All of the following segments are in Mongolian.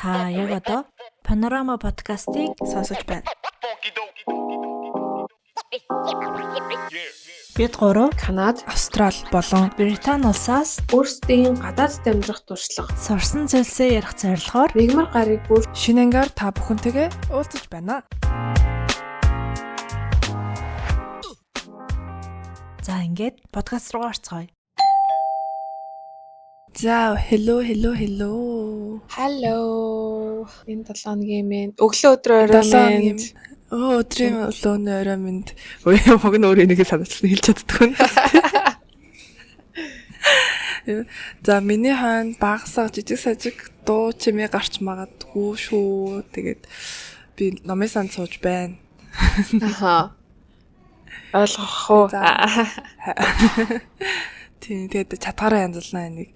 Та яг одоо Panorama подкастыг сонсож байна. Бид гурав Канада, Австрали болон Британи улсаас өөрсдийн гадаадд амьдрах туршлага, сурсан зүйлсээ ярих зорилгоор мигмар гарыг бүр шинэ ангаар та бүхэнтэйгээ уулзаж байна. за ингээд подкаст руу орцгоё. За, hello. Hello. Энэ 7 хоногийн минь өглөө өдрөө орой минь. Өдрийн өглөөний орой минь. Уг нь өөрөө энийг санацсан хэлж чаддгүй. За, миний хойно багасаа жижиг сажиг дуу чимээ гарч магадгүй шүү. Тэгээд би номын санд сууж байна. Аха. Ойлгох уу? Тийм, тэгээд чадгаараа янзлнаа энийг.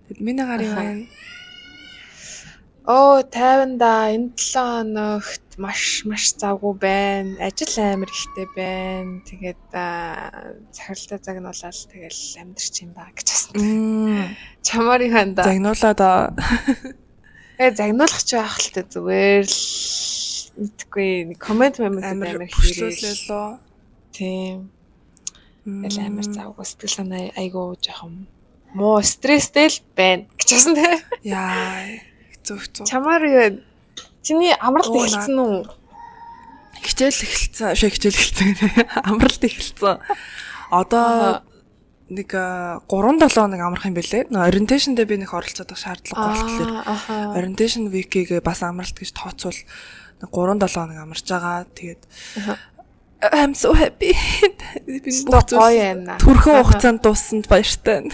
Тэгэд миний гарын байна. Оо, 50 да. Энэ 7 хоногт маш завгүй байна. Ажил амар ихтэй байна. Тэгээд захиралтай загнуулаад тэгэл амьдэрч юм да гэж байна. Чамаар юу байна да? Загнуулаа да. Загнуулах ч байх л та зүгээр л мэдгүй нэг комент амар хэрэглээ лөө. Тийм. Тэгэл амар завгүй сэтгэл санаа айгуу жоохон муу стресстэй л байна гэж байна те. Яа. Зөв. Чамаар юу? Чиний амралт эхэлсэн үү? Хичээл эхэлсэн. Амралт эхэлсэн. Одоо нэг 3-7 хоног амрах юм бэлээ. Orientation дээр би нэг оролцоод байх шаардлага болохоор orientation week-ийг бас амралт гэж тооцвол 3-7 хоног амарч байгаа. Тэгээд I'm so happy. Би бүх зүйл түрхэн хугацаанд дуусанд баяртай.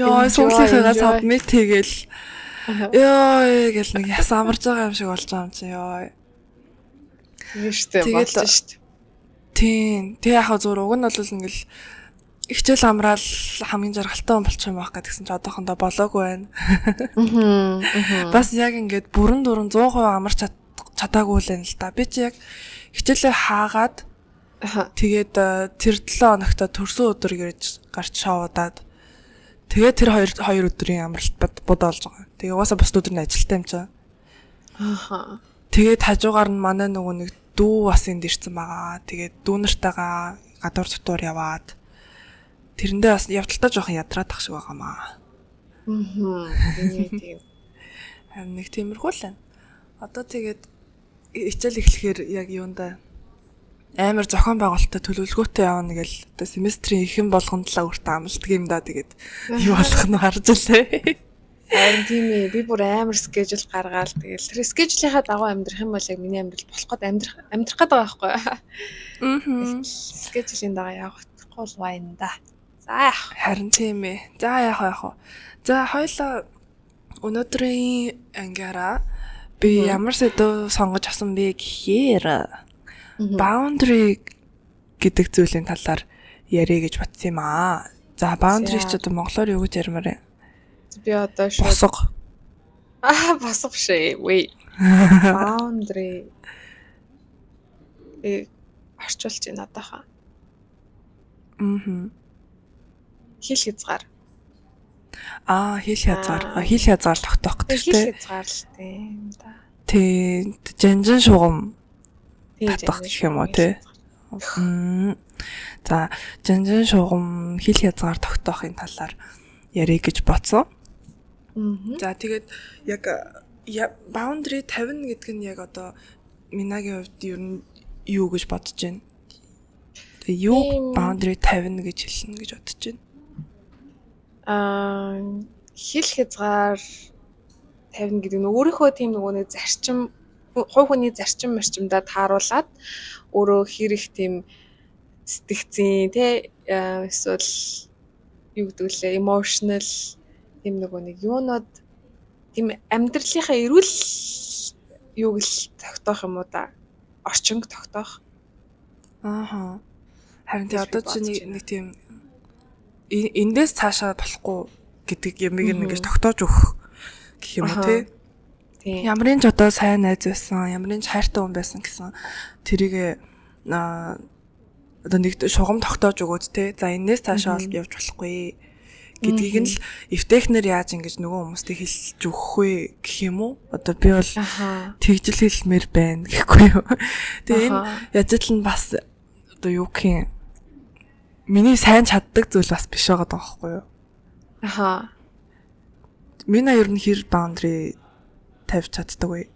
Яа, сүүлийнхээс submit тэгэл. Яа, гэл нэг яс амарч байгаа юм шиг болж байгаа юм чи яа. Тийм шүү дээ, болж шүү дээ. Тийм. Тэг яхаа зур уг нь бол ингээл хичээл амраал хамгийн жаргалтай хүн болчих юм байх гэдгсэн чи одоохондоо болоогүй байна. Бас яг ингээд бүрэн 100% амарч чадаагүй л юм л та. Би чи яг хичээлээ хаагаад тэгээд тэр 7 хоногт төрсөн өдөр гэж гарч шоудаад тэгээд тэр хоёр өдрийн амралт бодоолж байгаа. Тэгээ угаасаа бус өдөр нь ажилтаа юм чаа. Тэгээд хажуугаар нь манай нөгөө нэг дүү бас энд ирсэн байгаа. Тэгээд дүү нартайгаа гадуур дотор яваад тэрэндээ бас явдалтаа жоохон ядраад тах шиг байгаамаа. Тийм. Харин нэг тиймэрхүү л байна. Одоо тэгээд хичээл эхлэхээр яг юундаа амар зохион байгуулалттай төлөвлөгөөтэй явна гэл одоо семестрийн ихэн болгонд л өөртөө амлдаг юм да. Тэгээд юу болох нь харж илээ. Харин тийм ээ, би бүр амар скежюл гаргаал тэгэл тэр скежюлийнхаа дагуу амьдрах юм бол яг миний амьдрал болох гээд амьдрах гээд байгаа байхгүй. Скежюлийн дагуу явах бол байна да. За яах. Харин тийм ээ. За яах вэ? За хоёлаа өнөөдрийн ангиараа би ямар сэдв сонгож авсан бэ гэхээр boundary гэдэг зүйлийн талаар ярих гэж бодсон юм аа. За boundary ч одоо монголоор юу гэж ярмаар вэ? Би одоо шууд босго. Босго шээ. Wait. Boundary орчуулж байна одоохоо. Хил хязгаар. Хил хязгаар тогтоох гэдэг тийм. Хил хязгаар л тийм да. Тий, жанжин шугам татах гэх юм уу тий. За, жанжин шугам хил хязгаар тогтоохын талаар ярих гэж бодсон. За, тэгээд яг boundary 50 гэдэг нь яг одоо минагийн хувьд ер нь юу гэж бодож байна? Тэгээ юу boundary 50 гэж хэлнэ гэж бодож байна? Хил хязгаар 50 гэдэг нь өөрийнхөө тийм нөгөө нэг зарчим хувь хүний зарчим марчимдаа тааруулаад өөрөө хэрэг тийм сэтгцийн тий эсвэл юу гэдэг лээ emotional тийм нөгөө нэг юунод тийм амьдралынхаа эрүүл юуг л тогтоох юм уу да орчинг тогтоох. Харин тий одоо чи нэг тийм эндээс цаашаа болохгүй гэдэг ямиг нэгж тогтоож өгөх гэх юм уу тий. Ямарын ч одоо сайн найз байсан, ямарын ч хайртай хүн байсан гэсэн тэрийг одоо нэг шугам тогтоож өгөөд те. За энэс цаашаа бол явж болохгүй гэдгийг нь л эвтэхнэр яаж ингэж нөгөө хүмүүстээ хэлж өгөх вэ гэх юм уу? Одоо би бол тэгжил хэлмээр байна гэхгүй юу. Тэгээ энэ яжил нь бас одоо юу гэх юм миний сайн чаддаг зүйл бас биш байгаа байхгүй юу? Аха. Миний ер нь хэр boundary тавьж чаддаг вэ?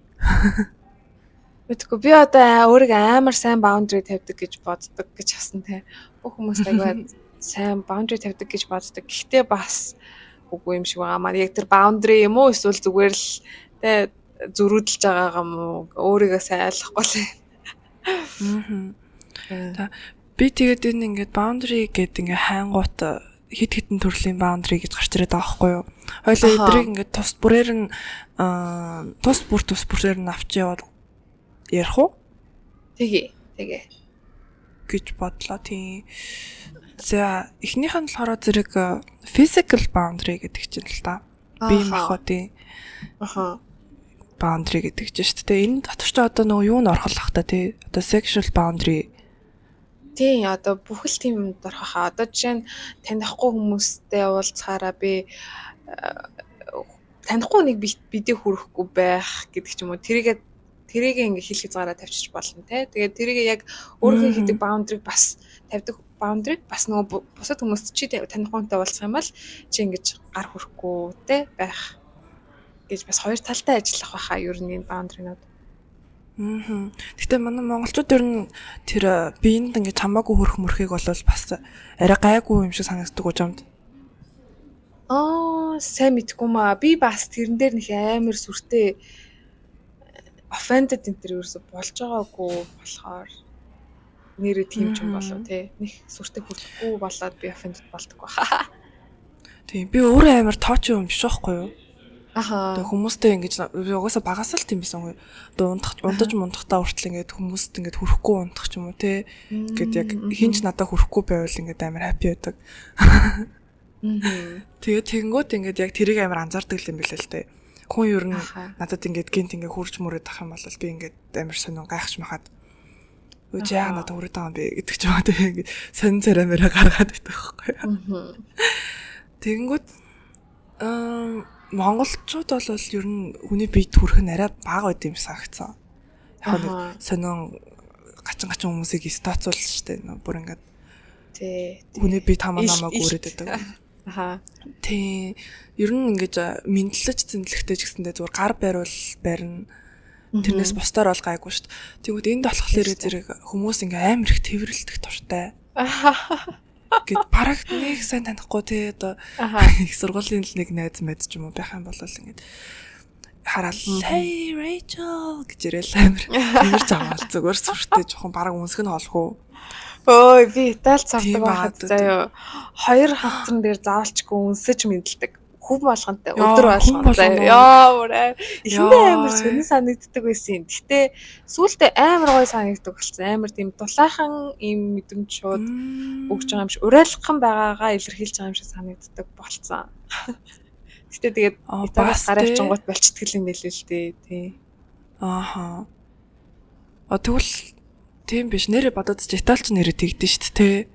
Мэдгүй би одоо өөрийгөө амар сайн boundary тавьдаг гэж боддог гэж хасан те. Бүх хүмүүс аягаа сайн boundary тавьдаг гэж боддог. Гэхдээ бас үгүй юм шиг байгаа маань. Яг тэр boundary юм уу эсвэл зүгээр л те зөрүүдэлж байгаа юм уу? Өөрийгөө сайн ойлгохгүй л. Би тэгээд энэ ингээд boundary гэдэг ингээд хайнгуут хит хитэн төрлийн boundary гэж гарч ирээд байгаа байхгүй юу? Хойлоо эдрийг ингээд тус бүрээр нь авч яваад ярих уу? Тэгээ. гэж бодлоо тийм. За эхнийх нь болохоор зэрэг physical boundary гэдэг чинь л та. Бие махбодын boundary гэдэг чинь шүү дээ. Энэ дотор ч одоо нөгөө юу н орхолох та тий. Одоо sexual boundary. Тийм одоо бүх л тийм юмд орхох. Одоо жишээ нь танихгүй хүмүүстэй уулзахаараа би танихгүй нэг бидээ хүрэхгүй байх гэдэг ч юм уу. Тэрийг ингээ хэлэх згаараа тавьчих болно те. Тэгээд тэрийг яг өөрийнхөө хийдэг boundary бас тавьдаг boundary бас нөгөө бусад хүмүүст чи танихуунтай уулзах юм бол чи ингэж гар хүрэхгүй те байх гэж бас хоёр талтай ажиллах байхаа ер нь энэ boundary-нууд. Гэтэ манай монголчууд ер нь тэр биеинд ингээ хамаагүй хөрөх мөрхийг бол бас арай гайгүй юм шиг санагддаг уу юмд. Сайн мэдгүй маа. Би бас тэрэн дээр нэг амар сүртэй offended энэ төр ерөөсө болж байгаагүй болохоор нэрээ тийм ч юм болоо тий. Нэг сүртэй хүрдэхгүй болоод би offended болдог баха. Тийм би өөрөө амар тооч юм биш байхгүй юу? Аха. Тэгээ хүмүүстэй ингэж угаасаа багасаа л тийм байсан гоё. Одоо ундаж хүртэл ингээд хүмүүст ингээд хүрэхгүй ундах ч юм уу те. Ингээд яг хинч надад хүрэхгүй байвал ингээд амар happy байдаг. Тэгээ тэгэнгүүт ингээд яг тэрийг амар анзаардаг юм билээ л те. Хүн ер нь надад ингээд гинт ингээд хурж мөрөд ах юм бол би ингээд амар сонин гайхаж махаад өө яа надад хүрээд байгаа юм бэ гэдэг ч юм уу те. Ингээд сонин царамаараа гаргаад байдаг байхгүй юу? Тэгэнгүүт монголчууд бол ер нь хүний биед хүрэх нь арай бага байд юм санагцсан. Яг нэг сонин гачин хүмүүсийг стацуулж штэ бүр ингээд тий хүний биед хамаагүй үрээд байдаг. Аха. Тий ер нь ингэж мэдлэж зэндлэхтэй ч гэсэндээ зүгээр гар байрвал байрна. Тэрнээс бусдаар бол гайгүй штт. Тэгвэл энд болохоор зэрэг хүмүүс ингээ амар их тэрвэрлдэг туртай. Гэт парагт нэг сайн танихгүй те одоо их сургуулийн л нэг найз мэд ч юм уу байх юм бол ингээд хараал hey Rachel гэж ирээл амар тэрж аваад зүгээр сүртэй жоохон бараг үнсгэн холхоо. Ой би Италид сурдаг байхад заяа хоёр хавцан дээр заавалчгүй үнсэж мэдлдэг. Хүм болгонтэй өдөр болгон заяа. Яа бүрээ. Эхэндээ амар сонин санагддаг байсан юм. Гэтэ сүүлдээ амар гоё санагддаг болсон. Амар тийм дулаахан ийм мэдрэмж шууд өгч байгаа юм шиг урайлаххан байгаагаа илэрхийлж байгаа юм шиг санагддаг болсон. Гэтэ тэгээд Италиас гараа авчингууд болчихдаг юм байлээ л дээ. Тий. Ааха. Тэгвэл тийм биш нэрээ бодоод ч Италич нэрээ тэгдэж штт те.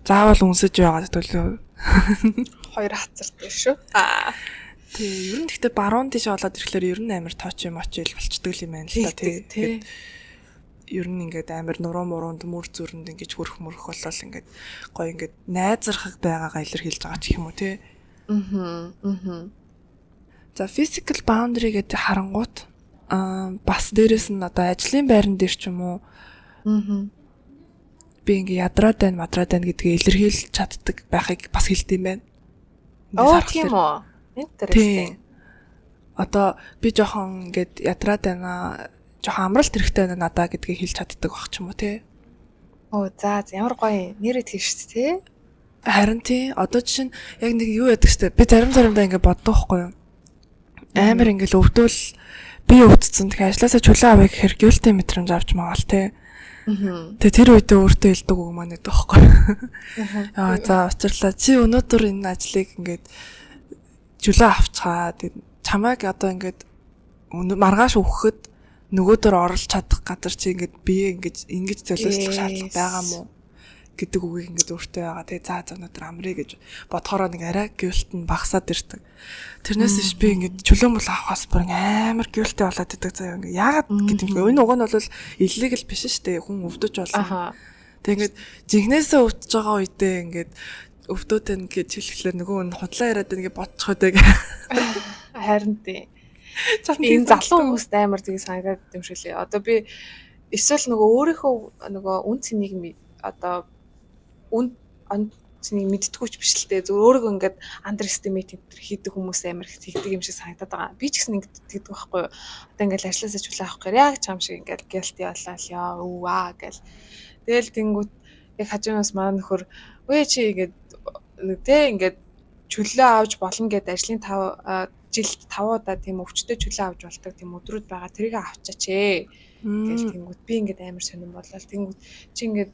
Заавал үнсэж байгаад төлөө. Хоёр хацар дээр шүү. Тий, ер нь гэхдээ баруун тийш болоод ирэхлээр ер нь амар тооч юм очил болчдөг юм байна л та тий. Ер нь ингээд амар нуруу муруунд мөр зүрэнд ингэж хөрөх болол ингээд гоё ингээд найзрахаг байгаагаа илэрхийлж байгаа ч юм уу тий. За physical boundary гэдэг харангуут бас дээрэс нь одоо ажлын байран дээр ч юм уу би ингээ ядраад байна, мадраад байна гэдгээ илэрхийлж чаддаг байхыг бас хэлдэг юм байна. Тийм үү? Интересting. Одоо би жоохон ингээд ядраад байна, жоохон амралт хэрэгтэй байна надаа гэдгийг хэлж чаддаг байх ч юм уу те. За ямар гоё нэрээ тийм шүү дээ те. Харин тий, одоо жишээ нь яг нэг юу яадаг штэ. Би заримдаа ингээ боддог байхгүй юу? Амар ингээл өвдөл би өвдсөн. Тэгэхээр ажилласаа чулуу авъя гэхээр гюлтэ мэдрэмж авч магаал те. Тэгээ тэр үедээ өөртөө хэлдэг үг маань гэдэг байхгүй. За учирлаа чи өнөөдөр энэ ажлыг ингээд чулуу авчгаа. Чамайг одоо ингээд маргааш өгөхөд нөгөөдөр оролж чадах газар чи ингээд бие ингэж золиослох шаардлага байгаа мó гэдэг үгийг ингээд өөртөө байгаа. Тэгээ за өнөөдөр амрыг гэж бодохороо нэг арай гүйлт нь багасаад ирдэг. Тэрнээс биш би ингээд чөлөөн бол авахаас бүр амар гүйлтэй болоод идэг заяа. Ингээд яагаад гэдэг юм бэ? Энэ уг нь бол illegal биш шүү дээ. Хүн өвдөж болно. Тэгээ ингээд жинхнээсээ өвдөж байгаа үедээ ингээд өвдөөтэй ингээд чөлхлөөр нөгөө нь худлаа яриад ингээд бодчиход байг. Харин тийм. Энэ залуу хүмүүст амар тийг санагдаад юм шиг лээ. Одоо би эсвэл нөгөө өөрийнхөө нөгөө үн цэнийг одоо үн цэнийг мэдтгүүч биш л дээ. Зүгээр өөрийгөө ингээд underestimate хийдэг хүмүүс амар их тэгдэг юм шиг санагдаад байгаа. Би ч гэсэн ингээд тэгдэг байхгүй юу. Одоо ингээд ажилласаа чөлөө авах гэр яг чам шиг ингээд guilty болоо яа өваа гэл. Тэгэл тэнгүүт яг хажуунаас маань нөхөр үе чи ингээд нэг тэ ингээд чөлөө авч болно гэд ажлын 5 жилд 5 удаа тийм өвчтөй чөлөө авч болдог тийм өдрүүд байгаа. Тэрийг авчаач ээ. Тэгэл тэнгүүт би ингээд амар сонирн болол тэнгүүт чи ингээд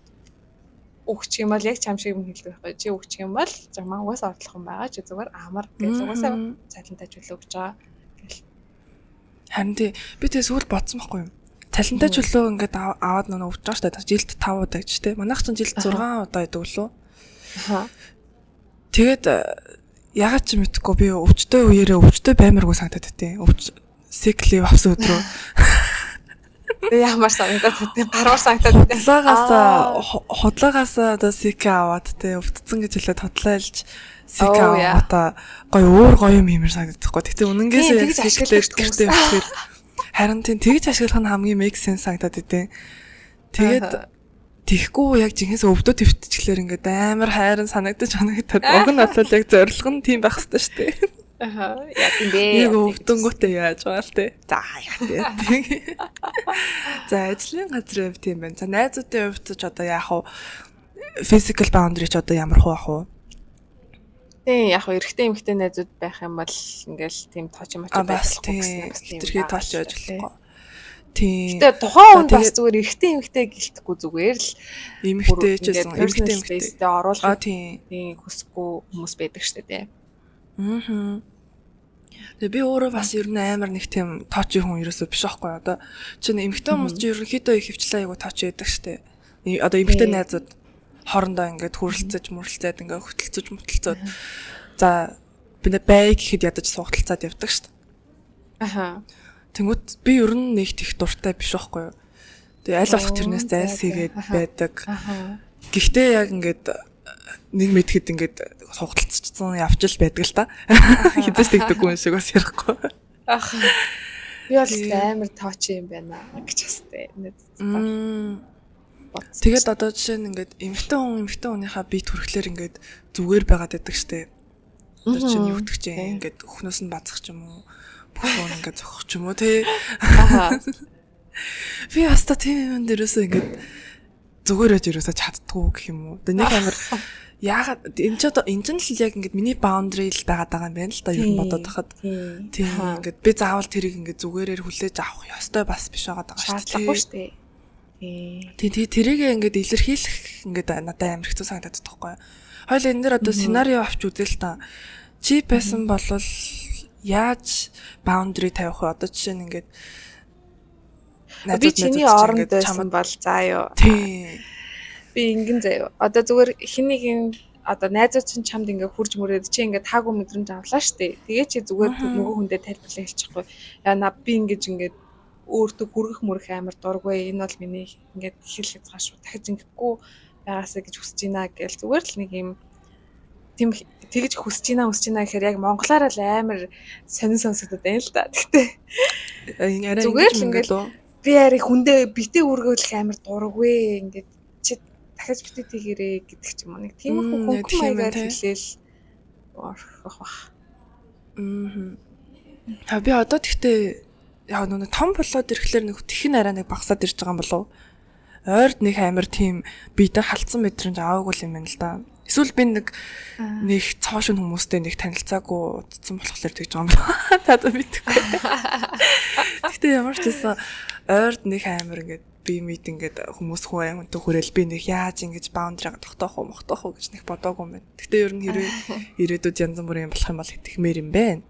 өгч юм бол яг чам шиг юм хэлдэг байхгүй. Чи өгч юм бол жамаа угаасаа ордлох юм байгаа. Чи зүгээр амар гэл угаасаа цалинтай чөлөө өгч байгаа гэл. Харин тий би тэгээ сүүл бодсон байхгүй юу? Цалинтай чөлөө ингээд аваад нөө өгч байгаа шүү дээ. Жилд 5 удаа гэж тий. Манайх ч жилд 6 удаа идэг лөө. Тэгээд ягаад ч мэдхгүй би өвчтөй үеэрээ өвчтөй баймаргүй санагдаад тий. Sick leave авсан өдрөө. Ямар санагдаад тий. Гаруур санагдаад тий. Хотлогоос одоо sick аваад тий. Өвдцэн гэж хэлээд хотлойлж sick аваад гоё өөр гоё юм хиймэр санагдахгүй. Тэгтээ үнэнгээсээ sick leave гэртээ өгөхөр харин тий тэгж ашиглах нь хамгийн make sense санагдаад идэв. Тэгээд тийхгүй яг жинхэнэ өвдөө твтчихлээр ингээд амар хайран санагдаж уг нь бол яг зорилго нь тийм байх хэрэгтэй шүү дээ. Яг юм бэ. Яг өвдөнгөтэй яаж байгаа л те. За яах вэ? За ажлын газрын хувьд тийм байна. За найзуудын хувьд ч одоо яах вэ? Physical boundary ч одоо ямар хуваах вэ? Тийм яг эрэгтэй эмэгтэй найзууд байх юм бол ингээл тийм тооч юм ачаа байх гэсэн. Тэрхий тооч яаж болохгүй. Тийм. Гэтэ тухайн хүн бас зүгээр эрэгтэй эмэгтэй гэлтэхгүй зүгээр л эмэгтэй ч гэсэн эрэгтэй эмэгтэй оруулах тийм хүсэхгүй хүмүүс байдаг штэ тий. Тэгээ би өөрөө бас ер нь амар нэг тийм тоочи хүн ерөөсөө биш аахгүй одоо чинь эмэгтэй хүмүүс чинь ерөнхийдөө их хвчлээ айгу тооч яадаг штэ. Одоо эмэгтэй найзууд хоорондоо ингээд хүрэлцэж мөрлцээд ингээд хөтөлцөж. За би бай гэхэд ядаж суугталцаад явдаг штэ. Тэнгүүт би ер нь нэг их дуртай биш байхгүй юу. Тэгээ аль болох тэрнээс зайлс хийгээд байдаг. Гэхдээ яг ингээд нэг мэдхэд ингээд суугталцсан явж л байдаг л та. Хизээс тэгдэггүй юм шиг бас ярихгүй. Би бол амар тооч юм байна гэж хэвчээ. Тэгээд одоо жишээ нь ингээд эмэгтэй хүнийхээ бие төрхлөөр ингээд зүгээр байгаад байдаг штэ. Одоо чинь юу гэдэг чинь ингээд өхнөөс нь базах ч юм уу. Бүхэн ингээд зохих ч юм уу тий. Би хаста тийм юм дээрээс ингээд зүгээрэж ерөөсө чаддгүй гэх юм уу. Тэгээ нэг амар яагаад энэ ч л яг ингээд миний boundary л байгаа юм байна л да ер нь бодоод байхад. Тийм ингээд би заавал тэрийг ингээд зүгээрээр хүлээж авах ёстой бас биш байгаа даа шүү дээ. Тийм тэрийг ингээд илэрхийлэх ингээд надад амар хэцүү санагдаад байгаа байхгүй. Хойл энэ дэр одоо сценарио авч үзэл та. Чи байсан болвол яаж boundary тавих вэ? Одоо жишээ нь ингээд би чиний оронд байсан бол заа юу. Тийм. Би ингэн заяа. Одоо зүгээр хэнийг одоо найзууд чинь чамд ингээ хурж мөрөөд чи ингээ таагүй мэдрэмж авлаа штэ. Тэгээ чи зүгээр нөгөө хүндээ тайлбарлаа хэлчихгүй. Яа на би ингээд өөртөө хүргэх мөрөх амар дургүй. Энэ бол миний ингээд хэл хязгаар шүү. Дахиж ингэхгүй байгаасаа гэж хүсэж байна гэл зүгээр л нэг юм тийм тэгж хүсэж байна гэхээр яг монголоор л амар сонин сонсогдод байна л да. Гэхдээ зүгээр л ингээд би яри хүндээ битээ үргүүлэх амар дургүй. Ингээд чи дахиж битээ тэгэрээ гэдэг ч юм уу. Нэг тийм хөнгөн маягаар хэлээл орох бах. Та би одоо тэгтээ яг нэг том болоод ирэхлээр нэг тэхэн арай нэг багасаад ирж байгаа юм болов. Ойрд нэг амар тийм бидээ халтсан мэдрэмж аваагүй юм байна л да. Эсвэл би нэг цоошин хүмүүстэй нэг танилцаагүй удсан болохоор тэгж байгаа юм байна. Та мэдгүй. Тэгтээ ямар ч байсан ойрд нэг амар ингээд би мэд ингээд хүмүүс хүн амтаа хүрээл би нэг яаж ингэж баундрага тогтоох уу гэж нэг бодоогүй юм байна. Тэгтээ ер нь ирээдүйд янз бүрийн юм болох юм бол итгэмээр юм байна.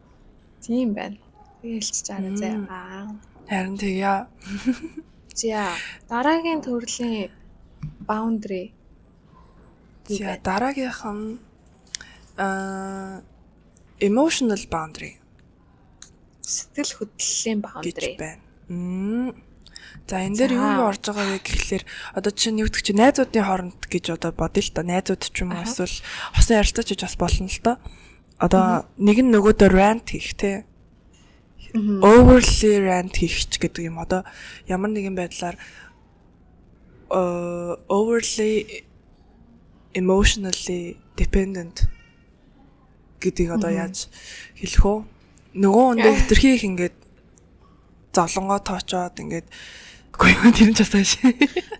Тийм байна. Би хэлчихэж байгаа заяа. Харин тэгье. За дараагийн төрлийн boundary За дараагийнх нь emotional boundary Сэтгэл хөдлөлийн гэж boundary. байна. За энэ дээр юу орж байгаа вэ гэхэлэр одоо чинь юу гэдэг чи найзуудын хооронд гэж одоо бодъё л та. Найзууд ч юм уу эсвэл хосын ярилцаач гэж бас болно л та. Одоо нэг нь нөгөөдөө rant хийх те. Overly rant хийх ч гэдэг юм. Одоо ямар нэгэн байдлаар overly emotionally dependent гэдгийг одоо яаж хэлэх вэ? Нөгөө үндэ хэтэрхий их ингээд золонгоо тоочоод ингээд үгүй юу тэр нь ч бас хааш.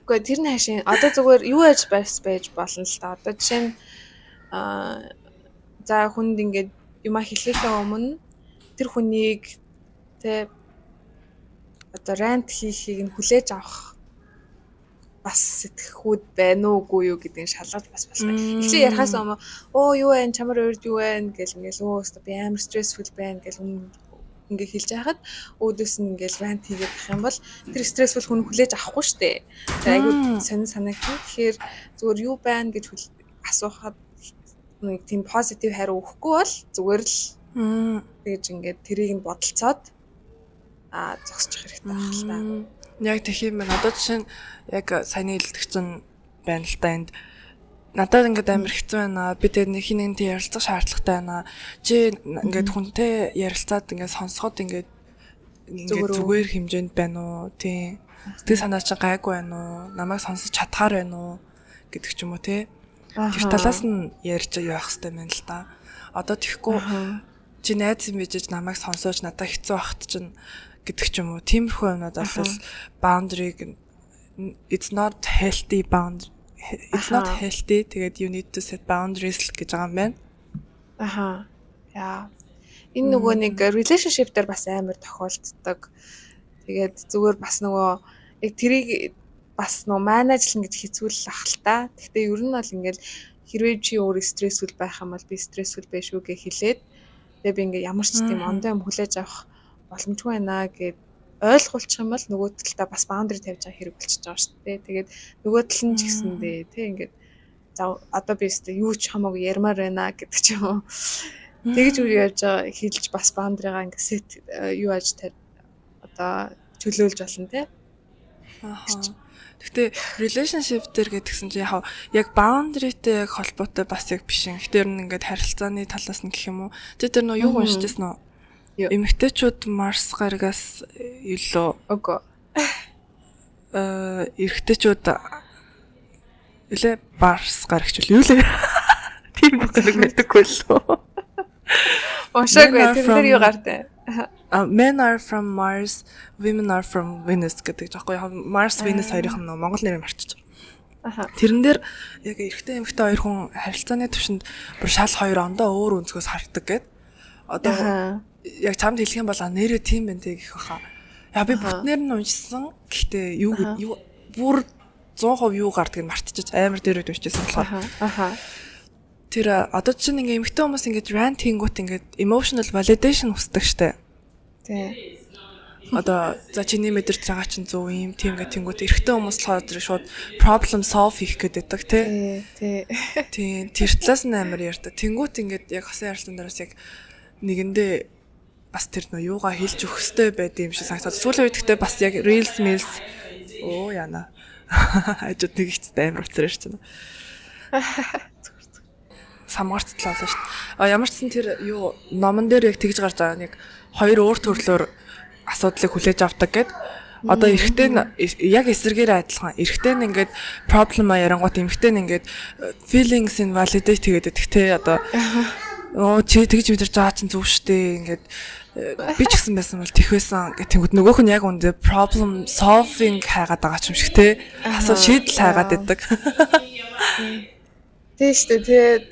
Үгүй тэр нь хаашийн одоо зүгээр юу яаж байж болно л та. Одоо жишээ нь за хүнд ингээд юма хэлэхээ өмнө тэр хүнийг тэ одоо rant хийхийг нь хүлээж авах бас сэтгэхүүд байна уугүй юу гэдгийг шалгаж бас болно. Эхлээ ярихаас өмнө юу вэ чамар урд юу вэ гэл ингээл өстө би амар стрессфул байна гэл ингээ хэлж байхад өөдөөс нь ингээл rant хийгээд ах юм бол тэр стрессфул хүн хүлээж авахгүй штэ. Тэр айгүй сонир санагдсан. Тэгэхээр зүгээр юу байна гэж асуухад нэг тийм позитив хариу өгөхгүй бол зүгээр л тэгж ингээд тэрийг нь бодолцоод зогсчих хэрэгтэй байх л та. Яг тэгэх юм байна. Одоо жишээ нь яг саяны хэлдэгчэн байна л та энд надад ингээд амар хэцүү байна. Би тэр нэг нэгнтэй ярилцах шаардлагатай байна. Чи ингээд хүнтэй ярилцаад ингээд сонсоход ингээд зүгээр хэмжээнд байна уу? Тийм. Тэг санаа чи гайгүй байна уу? Намайг сонсож чадхаар байна уу? Гэдэг ч юм уу тий. Тэр талаас нь ярьж явах хэрэгтэй байна л та. Одоо тэгэхгүй чи найз юм бижиж намайг сонсоож надад хэцүү байхад чинь гэдэг ч юм уу. Тиймэрхүү юмнууд бол boundary it's not healthy boundary. It's not healthy. Тэгээд you need to set boundaries гэж байгаа юм байна. Яа. Энэ нөгөө нэг relationship дээр бас амар тохиолддог. Тэгээд зүгээр бас нөгөө яг тэрийг бас нөгөө manage-лэн гэж хэцүүлэх ах л та. Гэхдээ ер нь бол ингээл хэрвээ чи өөр стрессфул байх юм бол би стрессфул байх шүү гэж хэлээд тэгээд би ингээ ямар ч тийм ондоо юм хүлээж авах боломжгүй байна гэд ойлгуулчих юм бол нөгөө талдаа бас boundary тавьж байгаа хэрэг болчихж байгаа шүү дээ. Тэгээд нөгөө тал нь ч гэсэндээ тий ингээд за одоо би өстө юу ч хамаагүй ярмаар байна гэдэг ч юм уу. Тэгж үгүй явж байгаа хэлж бас boundary-гаа ингээд set юу аж одоо чөлөөлж болно тий. Гэхдээ relationship дээр гэдгсэн чинь яг boundary-тэй яг холбоотой бас яг биш юм. Гэхдээ ер нь ингээд харилцааны талаас нь гэх юм уу. Тэр нөө юу уншижсэн нөө эмэгтэйчүүд Марс гарагаас илүү үгүй. Эрэгтэйчүүд үлээ Марс гарагч юу лээ. Тийм нэг мэдээгүй л. Уншаагүй тэр дээр юу гартай. Men are from Mars, women are from Venus гэдэг жоохгүй Mars Venus хоёрын нь Монгол нэрээр марчиж байгаа. Тэрэн дээр яг эрэгтэй эмэгтэй хоёр хүн харилцааны төвшөнд бүр шал хоёр ондоо өөр өнцгөөс хардаг гэд. Одоо яг чамд хэлэх юм бол нэрээ тийм байна те гэх баха. Яа би бүтнээр нь уншсан. Гэхдээ юу бүр 100% юу гардгийг мартчихаж амар дээрээ уншижсэн болохоор. Тэр одоо чинь ингээ эмэгтэй хүмүүс ингээ rant хийнгүүт ингээ emotional validation хүсдэг штэ. Тий. Одоо за чиний мэдэрч байгаа чинь зөв юм тийм гэх тэнгүүт эрэгтэй хүмүүс болохоор тэр шууд problem solve хийх гэдэг тий. Тий. Тэр талаас нь амар ярьдаг. Тэнгүүт ингээ яг хосын ярилцсан дээрээс яг нэгэндээ бас тэр нөө юугаа хэлж өгөх хэрэгтэй байд юм шиг санагдаад сүүлийн үед гэхдээ бас яг reels meals яана хажууд нэг ихтэй амар уцаар ярьж байна. Самгарцлаа шүү дээ. Ямар ч сан тэр юу номон дээр яг тэгж гарч байгаа нэг хоёр өөр төрлөөр асуудлыг хүлээж авдаг гэд. Одоо эрэгтэй нь яг эсэргээр адилхан. Эрэгтэй нь ингээд проблема ярангуут эмэгтэй нь ингээд feelings in validate хийгээд байдаг те одоо чи тэгж мэдэрч байгаа чинь зүг штэ ингээд би ч гэсэн байсан бол тэх байсан гэх тэнгууд нөгөөх нь яг үндэ problem solving хайгаад байгаа юм шиг те асуу шийдэл хайгаад байдаг. Тийм шүү дээ.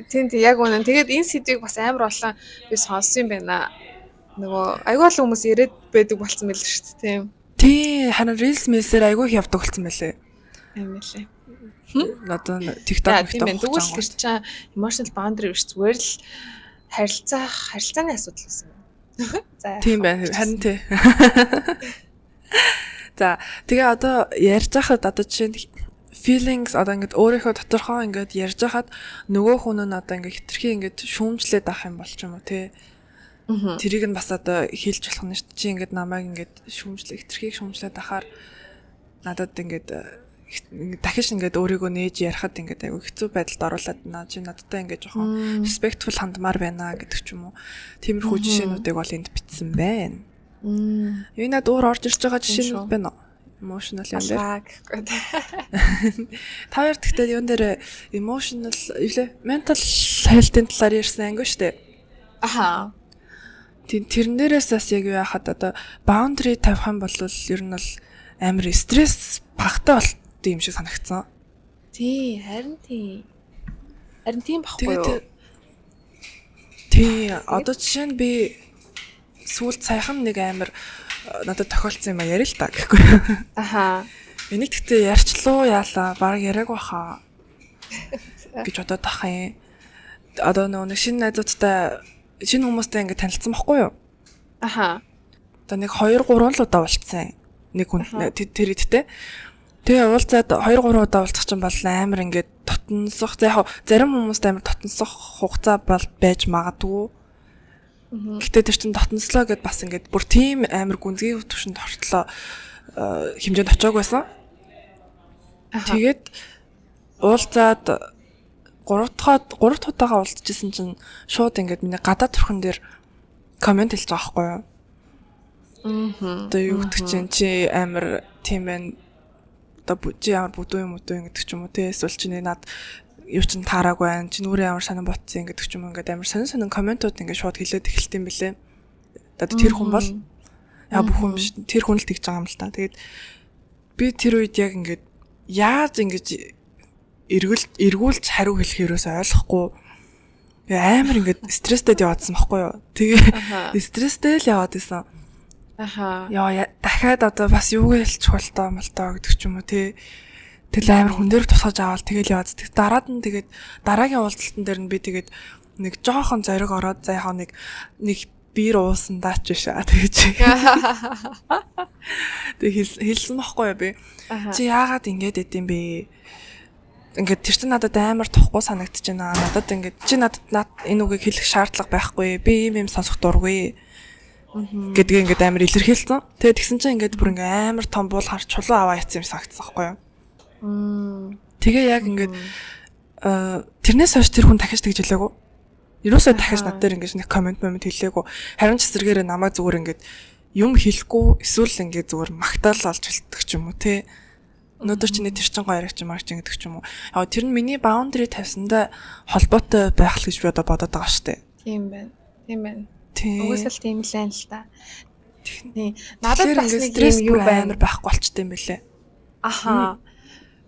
Тэр яг үнэн. Тэгээд энэ сэдвийг бас амар олон би сонссон юм байна. Нөгөө айгүй олон хүмүүс яриад байдаг болсон байл шүү дээ. Тийм. Тий, харин Reels Mail-сээр айгүй их явдаг болсон байлээ. Тийм байлээ. Одоо TikTok тийм зүгээр л тэр чинь emotional boundary биш зүгээр л харилцааны асуудал байсан. За. Тийм байна. Харин тий. За, тэгээ одоо ярьж байхад одоо жишээ нь feelings одоо ингээд өөрийнхөө доторхоо ингээд ярьж хахад нөгөө хүн нь одоо ингээд хитрхи ингээд шүүмжлээд авах юм бол ч юм уу тий. Тэрийг нь бас одоо хийлж болох нь шүү дээ. Чи ингээд намайг ингээд хитрхийг шүүмжлээд ахаар надад ингээд дахиж ингээд өөрийгөө нээж ярихад ингээд айгүй хэцүү байдалд оруулаад чи надтай ингээд жоохон respectful хандмаар байна гэдэг ч юм уу. Тиймэрхүү жишээнүүдийг бол энд бичсэн байна. Юу надад уур орж ирж байгаа жишээнүүд байна уу? Emotional юм дээр. Та хоёр гэхдээ юун дээр emotional mental health-ийн талаар ярьсан анги шүү дээ. Аха. Тэрэн дээрээс бас яг юу яхад одоо boundary тавих юм бол ер нь бол амар стресс багтаа болт юм шиг санагдсан. Тий, харин тий. Харин тийм баггүй юу? Тий, одоо жишээ нь би сүүлд саяхан нэг амар надад тохиолдсон юм ярил л та гэхгүй. Аха. Энийг гэхдээ ярьчлуу яалаа, баг яриаг баха гэж бодоод тах юм. Одоо нэг шинэ найзуудтай шинэ хүмүүстэй ингэ танилцсан байхгүй юу? Аха. Одоо нэг 2 3 л удаа уулзсан. Нэг хүн тэр идтэй. Тэгээ уулзаад 2 3 удаа уулзах чинь бол амар ингээд дотносох. За яг зарим хүмүүст амар дотносох хугацаа бол байж магадгүй. Гэтэ тэр чин дотнослоо гэд бас ингээд бүр тийм амар гүнзгий төвшөнд хортлоо хэмжээнд очиог байсан. Тэгээд уулзаад 3 дахь удаага уулзчихсан чинь шууд ингээд миний гадаад төрхөн дээр комент хэлж байгаа байхгүй юу? Одоо юу гэдэг чинь чи амар тийм байна. Одоо чи ямар бүдүү юм гэдэг ч юм уу те эсвэл чи над юу ч таараагүй байна. Чи нүрээ ямар санаа ботсон гэдэг ч юм ингээд амар сонин комментууд ингээд шууд хэлээд эхэлт юм бэлээ. Одоо тэр хүн бол яа бүх юм биш. Тэр хүн л тэгж байгаа юм л та. Тэгээд би тэр үед яг ингээд яаж ингэж эргүүлж хариу хэлэх юусоо ойлгохгүй амар ингээд стресстэд яваадсан байхгүй юу. Тэгээ стресстэй л яваад исэн. Аха. Яа дахиад одоо бас юугээ хэлчих болтоо малтаа гэдэг ч юм уу те. Тэгэл амар хүн дээр тусгаж аваад тэгэл яваад. Дараад нь тэгээд дараагийн уулзалтан дээр нь би тэгээд нэг жоохон зориг ороод за яхаа нэг биер уусан даач шаа тэгэж. Тэг хэлсэн байхгүй юу би. Чи яагаад ингэж идэм бэ? Ингээд тэр чинь надад амар тухгүй санагдчихэж байна. Надад ингээд чи надад энэ үгийг хэлэх шаардлага байхгүй. Би юм сонсох дургүй. Гэдгийг ингээд амар илэрхийлсэн. Тэгээд тэгсэн чинь ингээд бүр ингээд амар том буул харж чулуу аваа яцсан юм санагдсан байхгүй юу? Тэгээ яг ингээд тэрнээс хойш тэр хүн дахиж тэгж хэлээгүй. Ерөөсөө дахиж над дээр ингээд нэг комент хэлээгүй. Харин ч эсэргээрээ намайг зүгээр ингээд юм хэлэхгүй эсвэл ингээд зүгээр магтаал олж хэлдэг ч юм уу те. Өнөөдөр чиний тэр чин гоё яригч марч гэдэг ч юм уу. Яг тэр нь миний boundary тавьсандаа холбоотой байх л гэж би одоо бодоод байгаа штэ. Тийм байна. Тийм байна. Угсаал тийм л байна л та. Тийм. Надад бас нэг юм юу амар байхгүй болчтой юм бэлээ. Аха.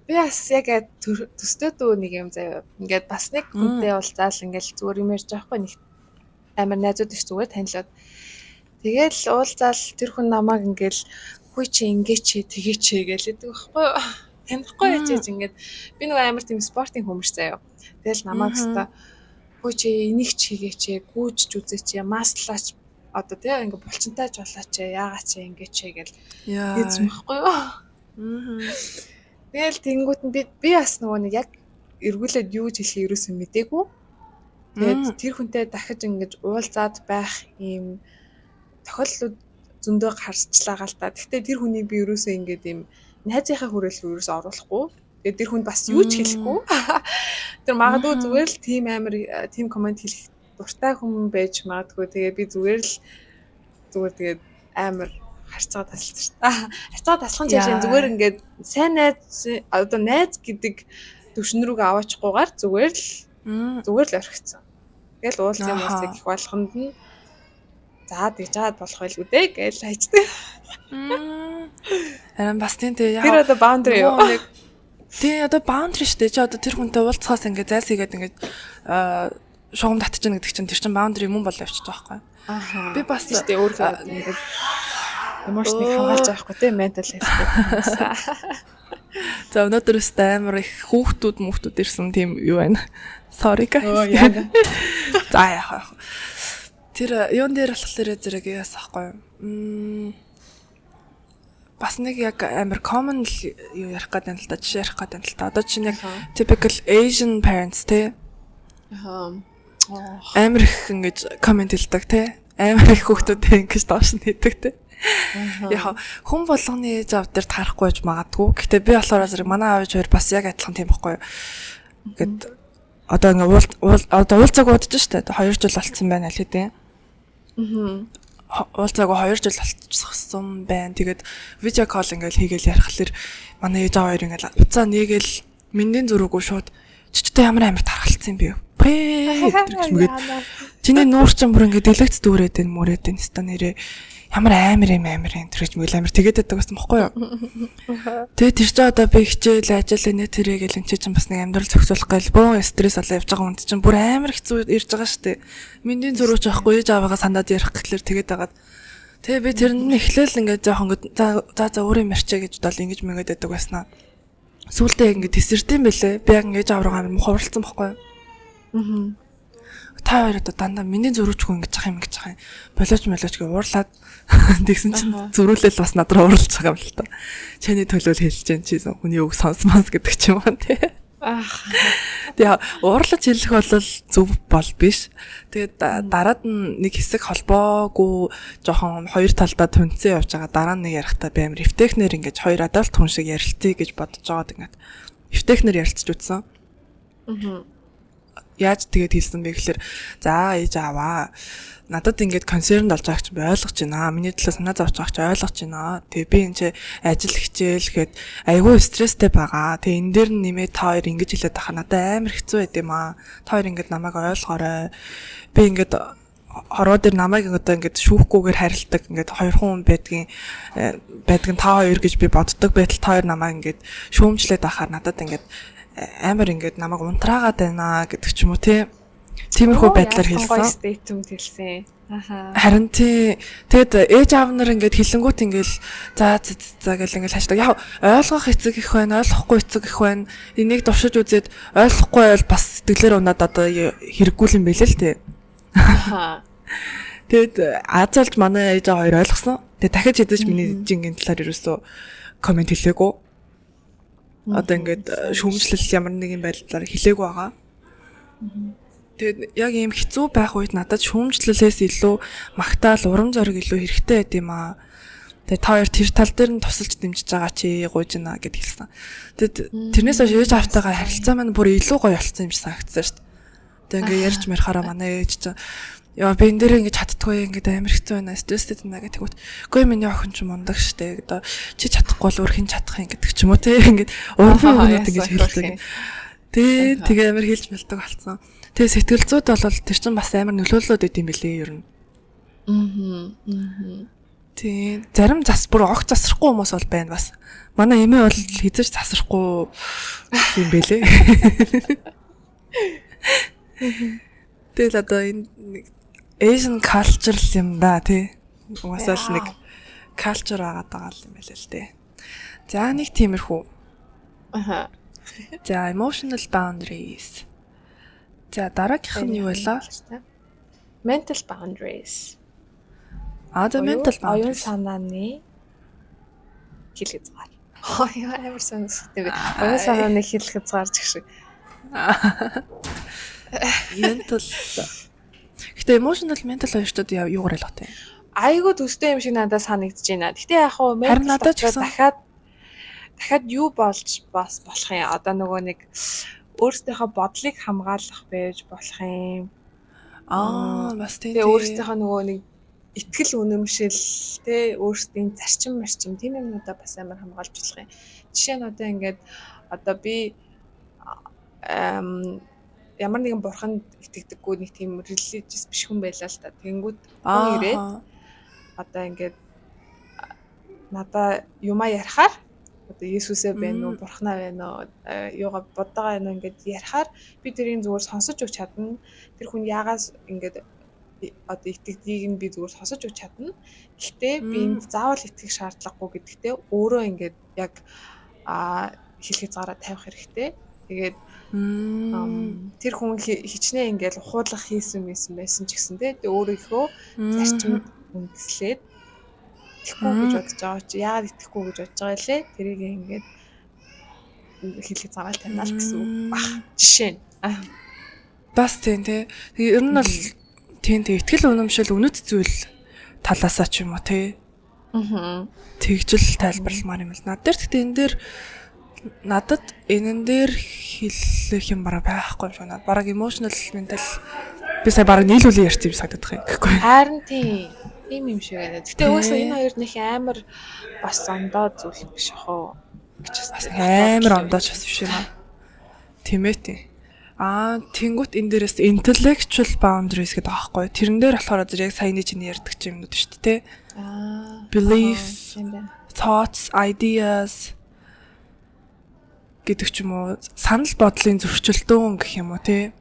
Би бас яг төстэй дүү нэг юм заяа. Ингээд бас нэг хүнтэй уулзаал ингээл зүгээр юм ярьж байгаа хгүй нэг амар найзууд их зүгээр танилаад. Тэгэл уулзаал тэр хүн намайг ингээл хүй чи ингээ чи тгий чи гэлээдэг байхгүй юу? Танихгүй яж ингээд би нэг амар тийм спортын хүмүүс заяа. Тэгэл намайг өстө хүй чи энийг ч хийгээч гүүж үзээч маслаач одоо тийм ингээ булчинтайж болооч яагаад чи ингээ чи гэл хийсэн байхгүй юу? Тэгэл тэнгуут нь би бас нөгөө нэг яг эргүүлээд юу ч хэлхий ерөөсөө мдээгүй. Тэгээд тэр хүнтэй дахиж ингэж уулзаад байх ийм тохиолдлууд зөндөө гарчлаа гал та. Гэхдээ тэр хүнийг би ерөөсөө ингэж ийм найзынхаа хүрээлэл ерөөсөө оруулахгүй. Тэгээд тэр хүн бас юу ч хэлэхгүй. Тэр магадгүй зүгээр л тийм амар тийм комент хэлэх дуртай хүн байж магадгүй. Тэгээд би зүгээр тэгээд амар харцаа тасалж та. Харцаа таслах чинь зүгээр ингээд сайн найз одоо найз гэдэг төвшин рүүгээ аваачихгүйгээр зүгээр л орхицсан. Тэгэл уулзсан юм уусаа гих болгонд нь за тэгжаад болох байлгүй дээ гэж хайчдаг. Харин бас тийм яг тэр одоо boundary юу? Тий одоо boundary шүү дээ. Чи одоо тэр хүнтэй уулзахаас ингээд зайлсхийгээд ингээд шугам татчихна гэдэг чинь тэр чинь boundary юм бол явчихж байгаа байхгүй. Аха. Би бас тийм өөрөө ингээд эмоцныг хамгаалж байхгүй тийм ментал хэлбэр. За өнөөдрөөс амар их хүүхдүүд ирсэн тийм юу байна. Sorry guys. За яах. Тэр юун дээр болохоор зэрэг яасан байхгүй юу? бас нэг яг амар common юу ярих гэдэг юм л та, жишээ ярих гэдэг юм л та. Одоо чинь яг typical Asian parents те. Амар их ингэж comment хэлдэг те. Амар их хүүхдүүдээ ингэж доош нь хийдэг те. Яг хүн болгоны ээж аав дээр таарахгүй байж магадгүй. Гэтэ би болохоор зэрэг манай аав ээж хоёр бас яг адилхан тийм байхгүй юу. Гэт одоо ингээ уулзаг удаж штэ. 2 жил болцсон байна л хэдийн. Уулзаг 2 жил болцсон байна. Тэгээд видео колл ингээл хийгээл ярихлаар манай ээж аав хоёр ингээл уцаа нийгээл мэндийн зүрхгөө шууд чичтэй ямар амар тархалцсан би юу. Гэж мэгээд чиний нуур чинь бүр ингээ дэлгэц дүүрээд байна мөрөөд байна. Хэвээ нэрээ ямар амар юм тэрэж мэл амар тэгээд байдаг байсан бохгүй юу. Тэгээд тэр чинь одоо би хичээл ажил нэ тэрэг гэл энэ чинь бас нэг амьдрал зохицуулах гээл бөөн стресс олоо явж байгаа хүнд чинь бүр амар хэцүү ирж байгаа штэ. Миндийн зөрүүч авахгүй ээж аваагаа сандаад ярих гэхлээр тэгээд байгаад тэгээ би тэрний эхлээл ингээд жоохон за өөрөө мэрчээ гэж бодол ингэж мэгээд байдаг байснаа. Сүүлдээ ингээд тесэрдэм бэлээ. Би яг ингэж авраг амар мухавралцсан бохгүй юу. Та хоёр одоо дандаа миний зөрүүчгүй ингэж ах юм гэж ах юм. Болооч гээ уурлаад тэгсэн чинь зөрүүлэл бас над руу уурлж байгаа юм л та. Чаны төлөөл хэлж जैन чи хүний үг сонсмоос гэдэг ч юм уу тий. Тэгээ уурлаж хэлэх бол зөв бол биш. Тэгээд дараад нь нэг хэсэг холбоогүй жоохон хоёр талдаа түнцэн явж байгаа. Дараа нь нэг ярихтаа би амар эвтэхнэр ингэж хоёр адалт хүн шиг ярилцъя гэж бодож байгаад ингээд эвтэхнэр ярилцж үтсэн. Яаж тэгээд хэлсэн бэ гэхээр за ээж аваа надад ингээд консернд олж байгаа ч би ойлгож байна. Миний төлөө санаа зовж байгаа ч ойлгож байна. Тэгээ би энэ ажил хичээл гэхэд айгүй стресстэй байгаа. Тэгээ энэ дээр нэмээд та хоёр ингэж хэлээд байгаа надад амар хэцүү байд юм аа. Та хоёр ингээд намайг ойлгоорой. Би ингээд хороо дээр намайг одоо ингээд шүүхгүйгээр харилдаг ингээд хоёр хүн байдгийн та хоёр гэж би боддог байтал та хоёр намайг ингээд шүүмжлээд байхаар надад ингээд амар ингээд намайг унтраагаад байна гэдэг ч юм уу тиймэрхүү байдлаар хэлсэн. Statement хэлсэн. Харин тэгэд ээж аав нар ингээд хэлэнгүүт ингээл за гэл ингээл хаашдаг. Яг ойлгох эцэг их байна, ойлгохгүй эцэг их байна. Энийг туршиж үзээд ойлгохгүй бол бас сэтгэлээр унаад одоо хэрэггүй юм байл л тээ. Тэгэд азалж манай ээж аав хоёр ойлгосон. Тэгээ дахиж хэдэж миний жингийн талаар ерөөсөө комент хэлээгүй. Одоо ингээд шүүмжлэл ямар нэгэн байдлаар хэлээгүй байгаа. Тэгээд яг ийм хэцүү байх үед надад шүүмжлэлээс илүү магтаал урам зориг илүү хэрэгтэй байд юм аа. Тэгээд та хоёр тэр тал дээр нь тусалж дэмжиж байгаа чи гуйж байна гэд хэлсэн. Тэгэд тэрнээс хойш ээж автайгаа харилцаа маань бүр илүү гоё болцсон юм шиг санагдсан шүү дээ. Тэгээд ингээд ярьж марихаараа манай ээж чинь яа би энэ дээр ингэж чаддгүй ингэж амар хэцүү байна стресстэй байна гэх тэгвэл үгүй миний охин ч мундаг штэ одоо чи чадахгүй бол өөр хин чадах юм гэдэг ч юм уу те ингэж өөрөөр ингэж хэлдэг. Тэгээ амар хэлж мэлдэг болсон. Тэгээ сэтгэл зүйд бол тэр чинь бас амар нөлөөлөд өгд юм билээ ер нь. Тийм зарим бүр огт засрахгүй хүмүүс бол байна бас. Манай эмээ бол хизэж засрахгүй юм бэлээ. Тэгэл одоо энэ Asian culture юм да тий. Угасаал нэг culture байгаа юм байл л дээ. За нэг тиймэрхүү. За emotional boundaries. За дараагийнх нь юу байлаа? Mental boundaries. За mental оюун boundaries. санааны хил хязгаар. Амар сонирхолтой би. Оюун санааны хил хязгаар гэх шиг. Mental. Гэтэ emotional mental хоёртод юугаар ялгатай? Айгуу төстэй юм шиг надад санагдаж байна. Гэтэ яг хуу Харин надад ч гэсэн дахиад юу болж бас болох юм. Одоо нөгөө нэг өөрсдийнхөө бодлыг хамгаалах байж болох юм. Бас тийм. Тэгээ өөрсдийнхөө нөгөө нэг итгэл үнэмшил те өөрсдийн зарчим тийм юмудаа бас амар хамгаалж болох юм. Жишээ нь одоо ингээд одоо би ямар нэгэн бурханд итгэдэггүй нэг тийм religious биш хүн байлаа л та. Тэнгүүд хүн ирээд одоо ингээд надаа юмаа ярихаар одоо Есүсээ байна уу, бурхнаа байна уу, юугаа боддог байна ингээд ярихаар би тэрийг зүгээр сонсож өгч чадна. Тэр хүн яагаас ингээд одоо итгэдгийг нь би зүгээр сонсож өгч чадна. Гэхдээ би энд заавал итгэх шаардлагагүй гэдэгтээ өөрөө ингээд яг хил хязгаараа тавих хэрэгтэй. Тэгээд тэр хүн хичнээн ингээл ухуулах хийсэн байсан ч гэсэн тэгээ өөрийнхөө зарчимд үндэслээд итгэхгүй гэж бодож байгаа чи яагаад итгэхгүй гэж бодож байгаа лээ? Тэрийг ингээд хэлхий цагаал таньнаа л гэсэн үг баг. Жишээ нь. Бас тийм тий. Тэгээ ер нь бол тийм итгэл үнэмшил үнэт зүйл талаасаа ч юм уу тий. Тэгжэл тайлбарламаар юм л. Над дээр гэхдээ энэ дээр надад энэн дээр хэлэх юм бараг байхгүй юм шиг надад бараг emotional mental би сая бараг нийлүүлэн ярьчих юм санагдах юм гэхгүй. Харин тийм юм шиг байна. Гэтэ уусаа энэ хоёр нэг амар бас ондоо зүйл биш хоо. Бас амар ондооч бас биш юм аа. Тэмээ тий. Тэнгуут энэ дээрээс intellectual boundaries гэдэг аахгүй. Тэрэн дээр болохоор яг саяны чиний ярьдаг юмнууд шүү дээ тий. Belief, thoughts, ideas гэдэг ч юм уу санал бодлын зөрчилдөөн гэх юм уу тий.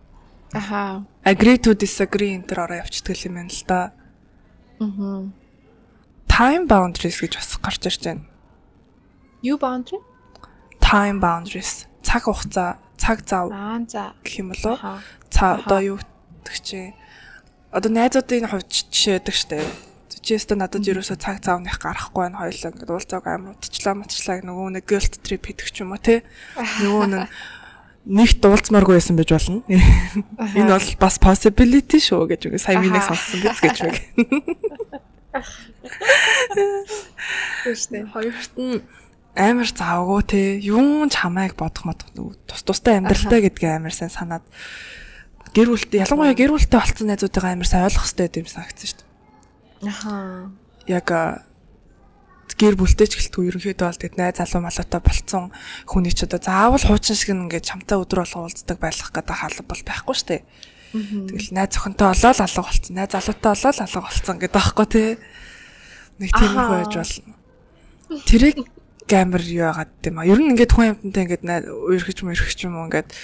Agree to disagree энэ төр ороо явчихдаг юм байна л да. Time boundaries гэж бас гарч ирж байна. You boundary? Time boundaries. Цаг хугацаа, цаг зав. За. Гэх юм болов. Одоо юу гэдэг чи одоо найзуудын хувьд жишээ өгдөг штэ. Чиэстэ надад ерөөсөө цаг заавных гарахгүй байна. Хоёулаа ингээд уулзааг амар утчлаа нөгөө нэг guilt trip хийдэг ч юм уу те. Нөгөө нэг нэгт уулзмааргүй байсан байж болно. Энэ бол бас possibility шүү гэж үгүй сая минийг сонссон биз гэж үг. Тэштэй. Хоёрт нь амар завгүй те. Юун ч хамааг бодох тустай амьдралтай гэдгээ амар сайн санаад гэр бүлтэй ялангуяа гэр бүлтэй болцсон найзуудтайгаа амар сайн ойлгох хэрэгтэй юм санагдсан шүү дээ. Яг гэр бүлтэй ч гэлтгүй ерөнхийдөө бол тэгэд найз залуу малуутай болцсон хүний ч одоо заавал хуучин шиг ингээд чамтай өдөр болго уулздаг байх гэдэг хаалга бол байхгүй шүү дээ. Тэгэл найз охинтой олоод алга болцсон, найз залуутай олоод алга болцсон гэдэг байхгүй тий. Нэг тиймэрхүү байж болно. Тэрийг гамбар юу яагаад гэм а. Ер нь ингээд хүн амьтантай ингээд үерхэж юм ингээд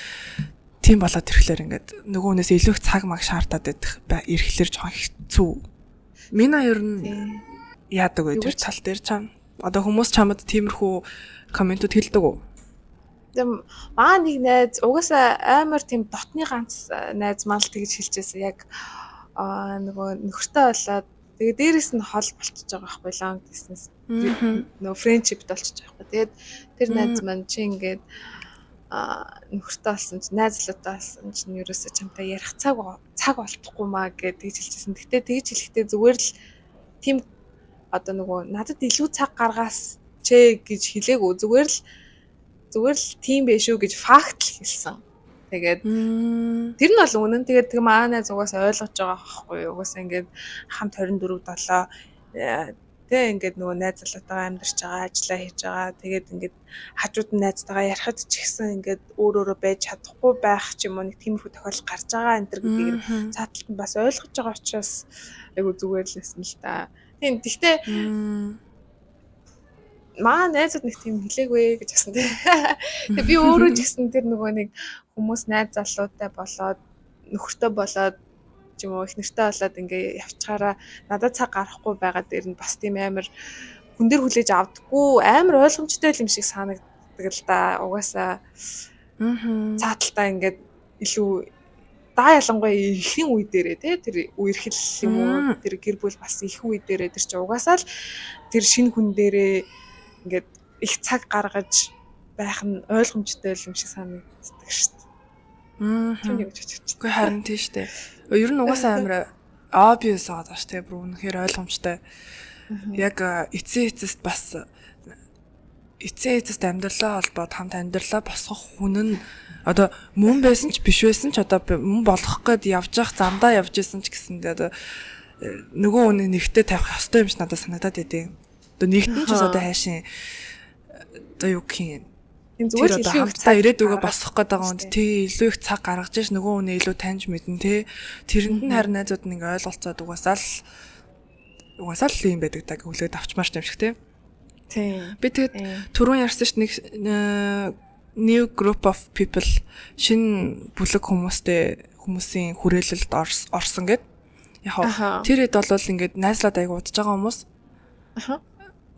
тийм болоод ирэхлээр ингээд нөгөөнөөс илүү их цаг маг шаардаад идэх ирэхлээр жоохон хэцүү. Миний ер нь яадаг вэ тэр тал дээр чам. Одоо хүмүүс чамд тиймэрхүү комментууд хэлдэг үү? Тэм нэг найз угаасаа амар тийм дотны ганц найз мал тэгж хэлчихсэн. Яг нөгөө нөхөртэй болоод тэгээ дээрэс нь хол болчихж байгаа байхгүй long distance. Нөгөө friendship болчихж байгаа байхгүй. Тэгээд тэр найз маань чи ингээд нөхөртэй болсон чи найзлуутай болсон чинь ерөөсөө чамтай ярих цаг олдохгүй маа гэж тэгж хэлчихсэн. Гэтэ тэгж хэлэхдээ зүгээр л тийм одоо нөгөө надад илүү цаг гаргаас чэ гэж хэлээгүү зүгээр л тийм байх шүү гэж факт л хэлсэн. Тэгээд тэр нь бол үнэн. Тэгээд тэг манай зугаас ойлгож байгаа байхгүй юу. Угаас ингээд хамт 24/7 тэг ингээд нөгөө найз залуутайгаа амьдарч байгаа, ажиллаа хийж байгаа. Тэгээд ингээд хажууд нь найзтайгаа ярихад ч ихсэн ингээд өөрөө байж чадахгүй байх ч юм уу нэг тиймэрхүү тохиолдол гарч байгаа энэ төр гэдгийг цааталт нь бас ойлгож байгаа учраас айгу зүгээр л байсан л та. Тийм гэхдээ маа найзууд нэг тийм хэлээгүй гэж хэлсэн тий. Тэгээ би өөрөө ч гэсэн тэр нөгөө нэг хүмүүс найз залуутай болоод нөхөртэй болоод ч юм уу их нэртэй болоод ингээ явчихаараа надад цаг гарахгүй байгаа дээр нь бас тийм амар хүн дээр хүлээж авдаггүй амар ойлгомжтой юм шиг санагддаг л да. Угаасаа цааталтаа ингээд илүү ялангуяа ихэнх үе дээрээ тий тэр үерхэл юм уу тэр гэр бүл бас их үе дээрээ тэр чи угаасаа л тэр шинэ хүн дээрээ ингээд их цаг гаргаж байх нь ойлгомжтой юм шиг санагддаг шүү дээ. Тийм гэж бодчих. Үгүй харин тийм шүү дээ. Ер нь угаасаа амар obvious байгаа шүү дээ. Бүр үнэхээр ойлгомжтой. Яг эцсийн эцэст бас эцсийн эцэст амьдралаа холбоод хамт амьдралаа босгох хүн нь одоо мөн байсан ч биш байсан ч одоо мөн болох гээд явж явах замдаа явж исэн ч гэсэндээ одоо нөгөө үнэ нэгтээ тавих ёстой юм шиг надад санагдаад идэв. Одоо нэгтэн ч одоо хайшин одоо юу гэх юм. Энэ зүгээр л хамтдаа ирээдүгөө босгох гээд байгаа хүнд тий илүү их цаг гаргаж ш нөгөө үнэ илүү таньж мэднэ тий тэрэнд нь харин найзууд нь ингээ ойлголцоод угаасаа л юм байдаг даа хүлээд авчмаар юм шиг тий. Би тэгээд түрүүн ярьсан ш нэг new group of people шинэ бүлэг хүмүүсийн хүрээлэлд орсон гэд. Яг тэр хэд бол ингээд найзлаад айгу удаж байгаа хүмүүс.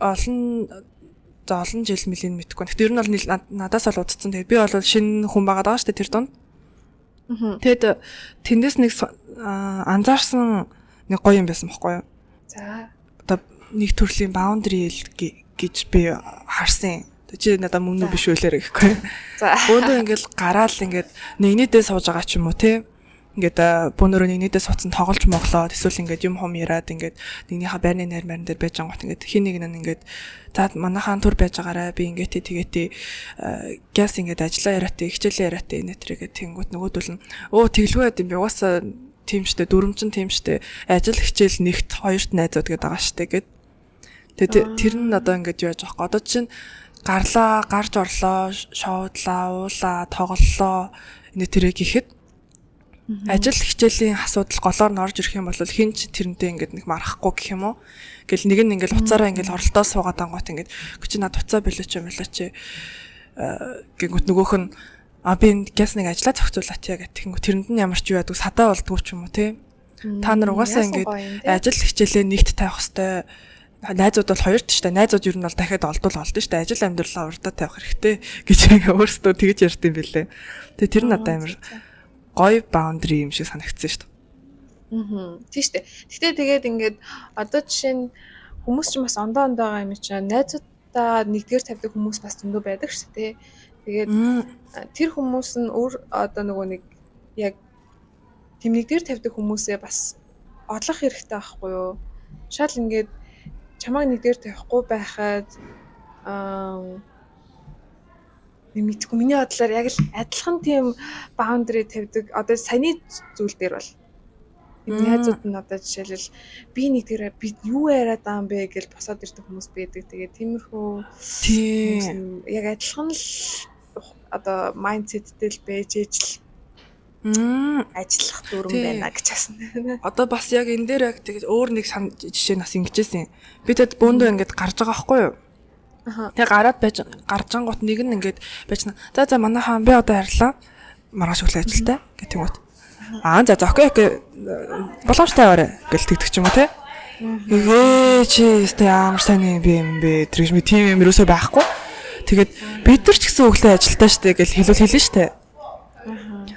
Олон жил мөлийн мэдгүй. Гэхдээ ер нь бол надаас бол удацсан. Тэгээд би бол шинэ хүн байгаа даа штэ тэр донд. Тэгэд тэндээс нэг анзаарсан нэг гоё юм байсан байхгүй юу? За. Одоо нэг төрлийн boundary гэж би харсан. Чи надад мөн биш үлээрэ гэхгүй. За. Бөөндөө ингээл гараал ингээд нэгнийдээ сууж байгаа ч юм уу те. Ингээд бөөнөрөө нэгнийдээ суудсан тоглож моглоод эсвэл ингээд юм хум яриад ингээд нэгнийхээ байрны нэр марин дээр байж байгаа гот ингээд хин нэг нь ингээд за манайхаа түр байж байгаарэ би ингээд тэгээд газ ингээд ажиллаа яриатай хичээлээ яриатай нэтрэгээ тэнгүүт нөгөөдөл нь өө тэглгүй байд юм би угаасаа тийм штэ дөрвөмчин тийм штэ ажил хичээл нэгт хоёрт найзууд гэдэг байгаа штэ гэд. Тэгээд тэр нь одоо ингээд юу яаж байгаа. Одоо чинь гарлаа, гарч орлоо, шуудлаа, уулаа, тоглолоо энэ тэрэг ихэд ажил хичээлийн асуудал голоор нь орж ирэх юм бол хин ч тэрнтэй ингээд нэг марахгүй гэх юм уу. Гэл нэг нь ингээд уцаараа ингээд оролдоо суугаад ангууд ингээд чи над уцаа болооч юм болооч гингүүт нөгөөх нь би энэ газ нэг ажиллаа зохицуулаач гэх тэгэнгүүт тэрэнд нь ямар ч юу яадаг садаа болдгоо ч юм уу те. Та нар угаасаа ингээд ажил хичээлээ нэгт тавих хэвээр найзууд бол хоёрт шүү дээ. Найзууд ер нь бол дахиад олдвол олдно шүү дээ. Ажил амьдралаа урдаа тавих хэрэгтэй гэж өөрсдөө тэгж ярьд юм бэлээ. Тэгээ тэр нь надад амар гоё boundary юм шиг санагдсан шүү дээ. Тийм шүү дээ. Гэтэ тэгээд ингээд одоо жишээ нь хүмүүс ч бас ондоо байгаа юм чинь найзуудаа нэгдгээр тавьдаг хүмүүс бас зөндөө байдаг шүү дээ. Тэгээд тэр хүмүүс нь одоо нөгөө нэг яг тэм нэгдгээр тавьдаг хүмүүсээ бас одлох хэрэгтэй байхгүй юу? Шал ингээд чамайг нэг дээр тавихгүй байхад мэдгүй миний бодлоор яг л адилхан тийм boundary тавьдаг одоо саяны зүйл дээр бол найзууд нь одоо жишээлбэл би нэг дээр би юу яриад байгаа юм бэ гэж босоод ирдэг хүмүүс байдаг. Тэгээд тиймэрхүү тийм яг адилхан л одоо mindset-тэй л байж ижил ажиллах дүрм байна гэж хасна. Одоо бас яг энэ дээр яг тэгээд өөр нэг жишээ нас ингэжсэн. Би тэгэд бөөндөө ингээд гарч байгаа байхгүй юу? Тэгээ гараад байж гарч ангууд нэг нь ингээд байж за манайхаа би одоо харьлаа. Маргааш өглөө ажилтай гэх юм уу. За окей боломжтой аваарэ гэл тэгдэг ч юм уу те. Чи өстэй ямар сайн юм бэ? Тэр гэж ми тийм юм ерөөсөө байхгүй. Тэгээд бид нар ч гэсэн өглөө ажилтай штэ гэл хэлэн штэ.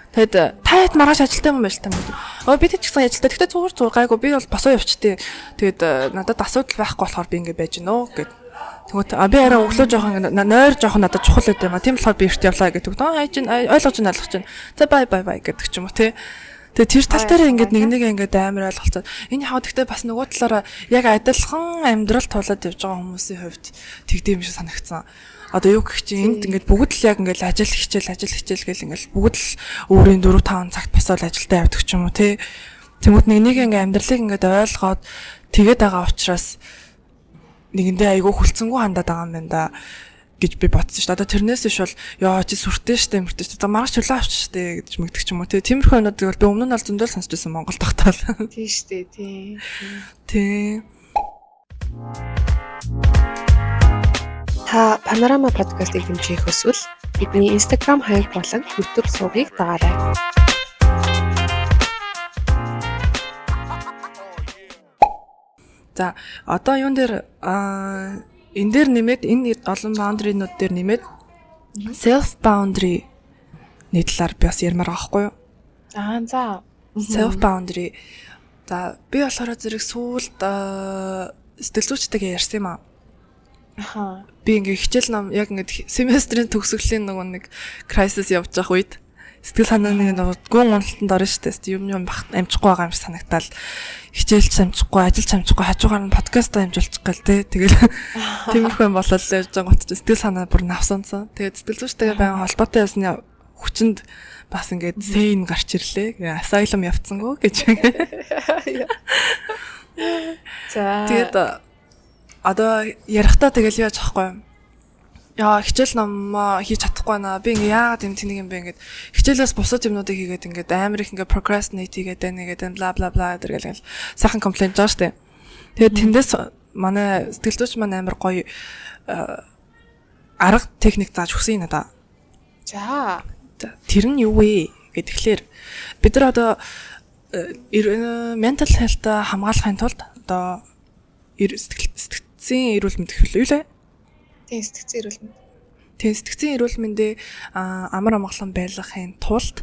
Тэгэд таад маргааш ажилтай юм байна л та юм. Би ч гэсэн ажилтай. Тэгтээ зүгээр гайгүй би бол босоо явчихдээ. Тэгээд надад асуудал байхгүй болохоор би ингэ байж гинөө гэд. Тэгвэл би арай өглөө жоохон нойр жоохон надад чухал байд юм а. Тийм болохоор би эрт явлаа гэдэг. Ойлгож байна. За бай гэдэг ч юм уу те. Тэгээ тэр тал дээр ингээд нэг ингээд амар ойлголцоод энэ хаа гэхдээ бас нөгөө талаараа яг адилхан амьдрал тулаад явж байгаа хүмүүсийн хувьд тэгдэм юм шиг санагдсан. Одоо юу гэх чинь энд ингээд бүгд л яг ингээд ажил хичээл гэл ингээд бүгд л өөрийн 4-5 цагт босоод ажилдаа явдаг ч юм уу тий. Тэнгүүд нэг ингээд амьдралыг ингээд ойлгоод тэгээд байгаа учраас нэгэндээ айгүй хүлцэнгүй хандаад байгаа юм байна да гэж би бодсон шүү дээ. Одоо тэрнээс иш бол яа чи сүртэй штэ мөртэй штэ. За маргааш чулаа авчих штэ гэж мэгдэг ч юм уу тий. Тиймэрхүү өнөдөл би өмнө нь бол зөндөл сонсч байсан Монгол тагтаал. Тий штэ тий. Тий. Та Panorama podcast-ыг дэмжих хүсвэл бидний Instagram хаяг болон YouTube сувгийг дагаарай. За одоо юун дээр энэ дээр нэмээд энэ олон boundary-нууд дээр нэмээд self boundary нийтлэлээр би бас ярмаар байгаа хгүй юу? За self boundary. За би болохоор зэрэг сүүлд сэтгэл зүйчтэйгээ ярьсан юм аа. Би ингээ хичээл ном яг ингээ семестрийн төгсгөлийн нөгөө нэг crisis явж байгаа үед сэтгэл санааны гүн уналтанд орно шүү дээ. Юм амжихгүй байгаа юм шиг санагтаал хичээлч амжихгүй, ажиллаж амжихгүй, хажуугаар нь подкаст амжуулчих гал те. Тэгэл тиймэрхүү юм болол явж байгаа гот сэтгэл санаа бүр навсансан. Тэгээд сэтгэл зүйчтэйгээ байнга холбоотой ясны хүчинд бас ингээ сейн гарч ирлээ. Asylum явцсангүй гэж. За тэгээд одоо ярихтаа тэгэл яаж ахгүй юм. Яа хичээл ном хийж чадахгүй наа. Би ингээ яагаад юм тэнийг юм бэ ингээд хичээлээс бусад юмнуудыг хийгээд ингээд амар их ингээ procrastinate хийгээд нэгээд бла бла бла гэдэг л сайхан комплейн жаа штэ. Тэгээд тэндээс манай сэтгэл зүйч маань амар гоё арга техник зааж өгсөн юм надаа. За тэр нь юу вэ гэхлээр бид нар одоо mental health-а хамгаалахын тулд одоо сэтгцийн эрүүл мэндийг хэлээ юу лээ? Тийм сэтгцийн эрүүл мэнд. Тийм сэтгцийн эрүүл мэндийг амар амгалан байлгахын тулд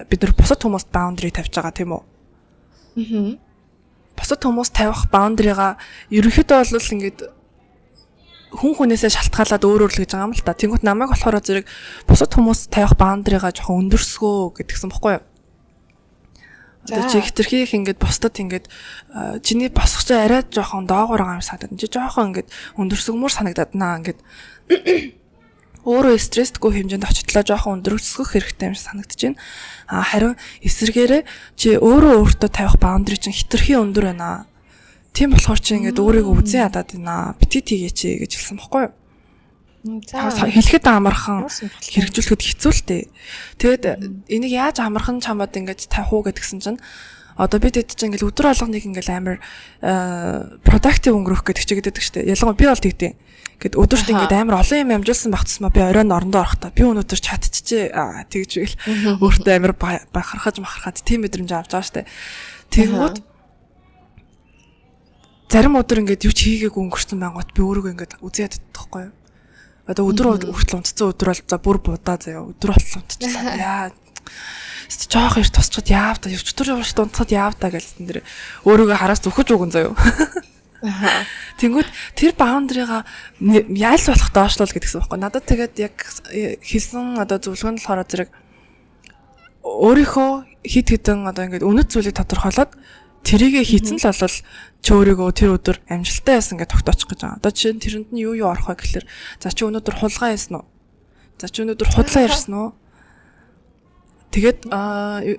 бид нар бусад хүмүүст boundary тавьж байгаа тийм үү? бусад хүмүүс тавих баундрыгаа ерөнхийдөө бол ингээд хүн хүнээсээ шалтгаалаад өөр л гэж байгаа юм л та. Тэнгүүт намайг болохоор зэрэг бусад хүмүүс тавих баундрыгаа жоохон өндөрсгөө гэдгсэн бохгүй юу? Одоо чи хитрхийх ингээд бусдад ингээд чиний босгоч арай жоохон доогоор байгаа юм санагдаад. Чи жоохон ингээд өндөрсгмөр санагдаад наа ингээд өөрөө стресстгүй хэмжээнд очихлоо жоохон өндөрсгөх хэрэгтэй юм шиг санагдаж байна. Харин эсвэргээрээ чи өөртөө тавих баундри чинь хитрхий өндөр байна. Тийм болохоор чи ингээд өөрийгөө үзэн ядаад байна. Битгий тийгээч гэж хэлсэн бохгүй юу? За хэлэхэд амархан хэрэгжүүлэхэд хэцүү л дээ. Тэгэд энийг яаж амархан чамд ингэж тавих уу гэдгсэн чинь одоо бид хэд чинь ингээл өдөр алганыг ингээл амар productive өнгөрөх гэдэг чигэдэг штэ. Ялангуяа би бол тэгдэв. Гэт өдөрт ингээд амар олон юм амжуулсан багтсмаа би оройн орондоо орохдоо би өнөөдөр чатчихжээ тэгж ивэл өөртөө амар бахархаж тийм мэдрэмж авч байгаа штэ. Тэгмүүд зарим өдөр ингээд юу ч хийгээгүй өнгөрсөн байнгут би өөрийгөө ингээд үзээд чадахгүй юу. Одоо өдөр хүртэл унтцсан өдөр бол за бүр будаа заяа өдөр болтол унтчихлаа. Яа жоох их тусчод яав та өчтөр явж унтахад яав та гэлсэн дэр өөрийгөө хараас зүхэж өгөн заяа. Тэнгүүд тэр баундрыгаа яал болох доошлол гэдгсэн байхгүй. Надад тэгээд яг хэлсэн одоо зөвлөгөө нь болохоор зэрэг өөрийнхөө хит хитэн одоо ингээд үнэт зүйлийг тодорхойлоод тэрийгэ хийцэн л бол чи өөрийгөө тэр өдөр амжилттай байсан гэж тогтоочих гэж байгаа. Одоо чинь тэрэнд нь юу орох вэ гэхэлэр за чи өнөөдөр хулгай хийсэн үү? За чи өнөөдөр худлаа ярьсан уу? Тэгээд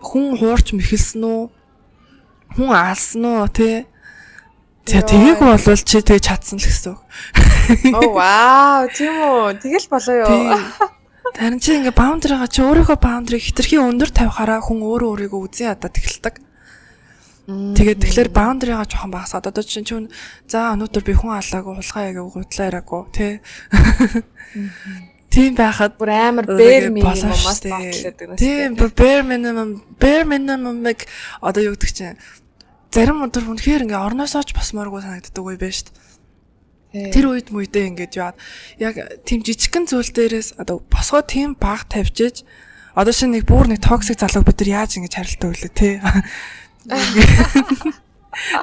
хүн хуурч мэхэлсэн үү? Хүн аалсан уу тий? За тэгийг бол чи тэгээ чадсан л гэсэн үг. Оо вау, тийм үү. Тэгэл болоо юу. Харин чи ингээ баундрыгаа чи өөрийнхөө баундрыг хитрхи өндөр тавихаараа хүн өөрийгөө үзэн ядаад эхэлдэг. Тэгээд тэгэхээр баундрыгаа жоохон багасгаад одоо чинь за өнөөдөр би хүн алаагүй хулгай яагүй гутлаа яриагүй тий. Тийм байхад бүр амар bare minimum-аас багтлаад байна. Тийм bare minimum-ыг одоо юу гэдэг чинь зарим өдөр үнэхээр ингээ орноосоо ч басмааргүй санагддаг үе байна шүү дээ. Тэр үед мүйдээ ингээд яад яг тийм жижигхэн зүйл дээрээс одоо босгоо тийм баг тавьжээж одоо шинэ нэг бүр нэг токсик залуу бид нар яаж ингэж харилтаа үлээ тий.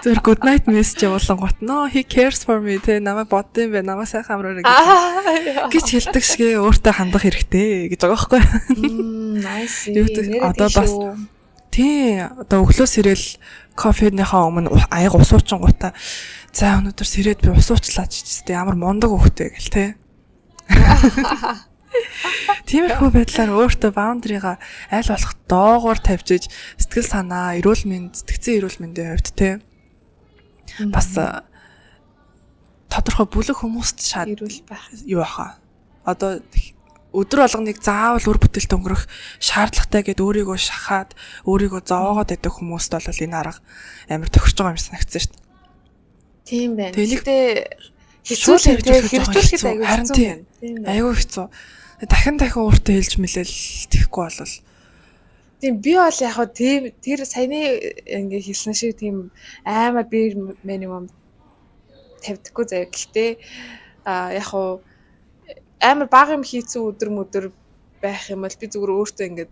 Тэр good night message явуулсан гот нөө he cares for me тий намайг бодсон бэ намайг сайхан амраарай гэж хэлдэг шигээ өөртөө хандах хэрэгтэй гэж байгаа байхгүй. Nice. Одоо бас тий одоо өглөө сэрэл кофенийхаа өмнө аяг ус уучингуудаа за өнөөдөр сэрээд би ус уучлаа ч гэжтэй ямар мундаг хөхтэй гэл тий. Тиймэрхүү байдлаар өөртөө баундрыгаа аль болох доогуур тавьжиж сэтгэл санаа, эрүүл мэнд, сэтгцэн эрүүл мэндийн хувьд тий. Бас тодорхой бүлэг хүмүүст шаад эрүүл байх юу баха. Одоо өдөр болгоныг заавал үр бүтээлд өнгөрөх шаардлагатай гэд өөрийгөө шахаад, өөрийгөө зовоогоод байдаг хүмүүст бол энэ арга амар тохирч байгаа юм санагдсан шүү дээ. Тийм байна. Тэгэхдээ хэцүү хэрэгжүүлэхэд аягүй хэцүү байна. Аягүй хэцүү. Дахин өөртөө хэлж мэлэл тэхгүй болвол тийм би бол яг хаа тэр саяны ингээ хэлсэн шиг тийм амар bare minimum тавьдаггүй заяа. Гэхдээ яг хаа амар бага юм хийцэн өдөр байх юм бол би зүгээр өөртөө ингээ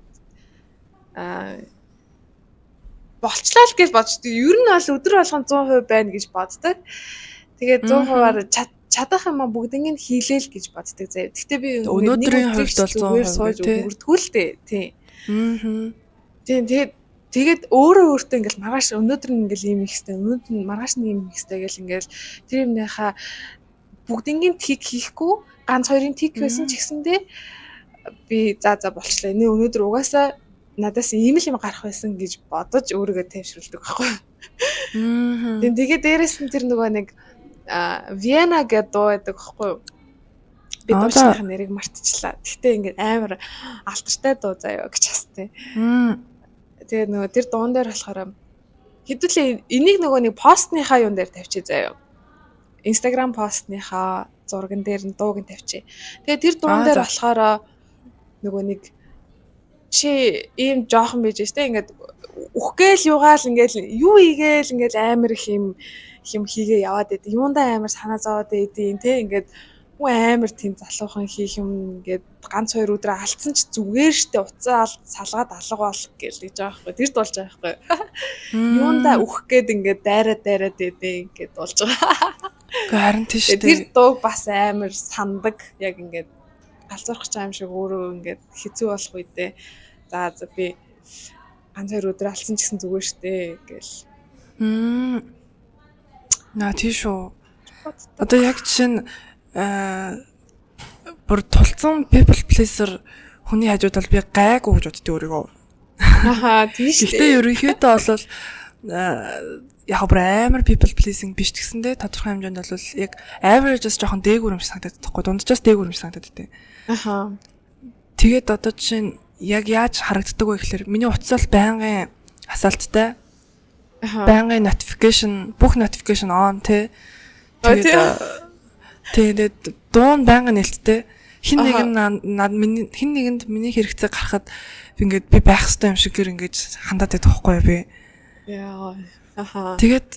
болчлаа л гэж бодчих. Ер нь бол өдөр болгон 100% байна гэж боддог. Тэгээд 100%-аар чадах юм бүгднийг хийлээл гэж боддог заяа. Гэхдээ би өнөөдрийн хувьд бол 100% өнгөрдгөө л дээ. Тийм. Тэгээд өөртөө ингээл маргааш өнөөдөр нь ингээл ийм их хэвээр өнөөдөр нь маргааш нь ийм их хэвээр гэл ингээл тэр юмныхаа бүгднийг тийг хийхгүй ганц хоёрын тийг байсан ч гэсэндээ би за болчлаа. Энэ өнөөдөр угаасаа надаас ийм л юм гарах байсан гэж бодож өөрийгөө тайвшруулдаг байхгүй. Тэгээд дээрээс нь тэр нөгөө нэг Vienna гэдэг дуу байдаг байхгүй юу? Би дуучны нэрийг мартчихлаа. Гэхдээ ингээд амар алтартай дуу заяа гэж хастай. Тэгээд нөгөө тэр дуун дээр болохоор хэдүүлээ энийг нөгөө нэг постныхаа юун дээр тавьчих заяа. Instagram постныхаа зурган дээр нь дууг нь тавьчих. Тэгээд тэр дуун дээр болохоор нөгөө нэг чи ийм жоохон байж штэ ингээд үхгээл юугаал ингээд юу игээл ингээд амар их юм хийгээ яваад байд. Юундаа амар санаа зовоод байдیں۔ Тэ ингээд амар тийм залуухан хийх юм ингээд ганц 2 өдрөө алдсан ч зүгээр штэ уцаа салгаад алга бол гэж байгаа байхгүй. Тэр болж байгаа байхгүй. Юундаа өөх гээд ингээд дайраад дээдээ ингээд болж байгаа. Гэхдээ харин тийш Тэр дууг бас амар сандаг. Яг ингээд галзуурах ч аим шиг өөрөө ингээд хэцүү болох үедээ за би ганц 2 өдөр алдсан ч гэсэн зүгээр штэ гэл. Наа тийш үү. Одоо яг чинь бүр тулцсан people pleaser хүний хажууд бол би гайгүй гэж боддөө өөрийгөө. Ахаа тийш. Гэхдээ ерөнхийдөө бол яг бүр амар people pleasing биш гэсэндээ тодорхой хэмжээнд бол яг average-с жоохон дээгүүр юм шиг санагдаад байхгүй дунджаас дээгүүр юм шиг санагдаад дээ. Ахаа. Тэгээд одоо чинь яг яаж харагддаг вэ гэхээр миний утас бол байнгын асаалттай. Байнгын notification бүх notification on тэ. Тэгээд дуун байнгын нэлттэй хин нэгэнд миний хэрэгцээ гарахад ингээд би байх хэрэгтэй юм шиг гэр ингээд хандаад байдаг байхгүй юу би. Яа. Аха. Тэгээд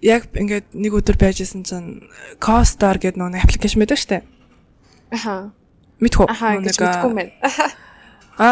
яг ингээд нэг өдөр байжсэн чинь CoStar гэдэг нэг аппликейшн байдаг штэ. Аха. Мэдхүү. Мэдгүй мэн.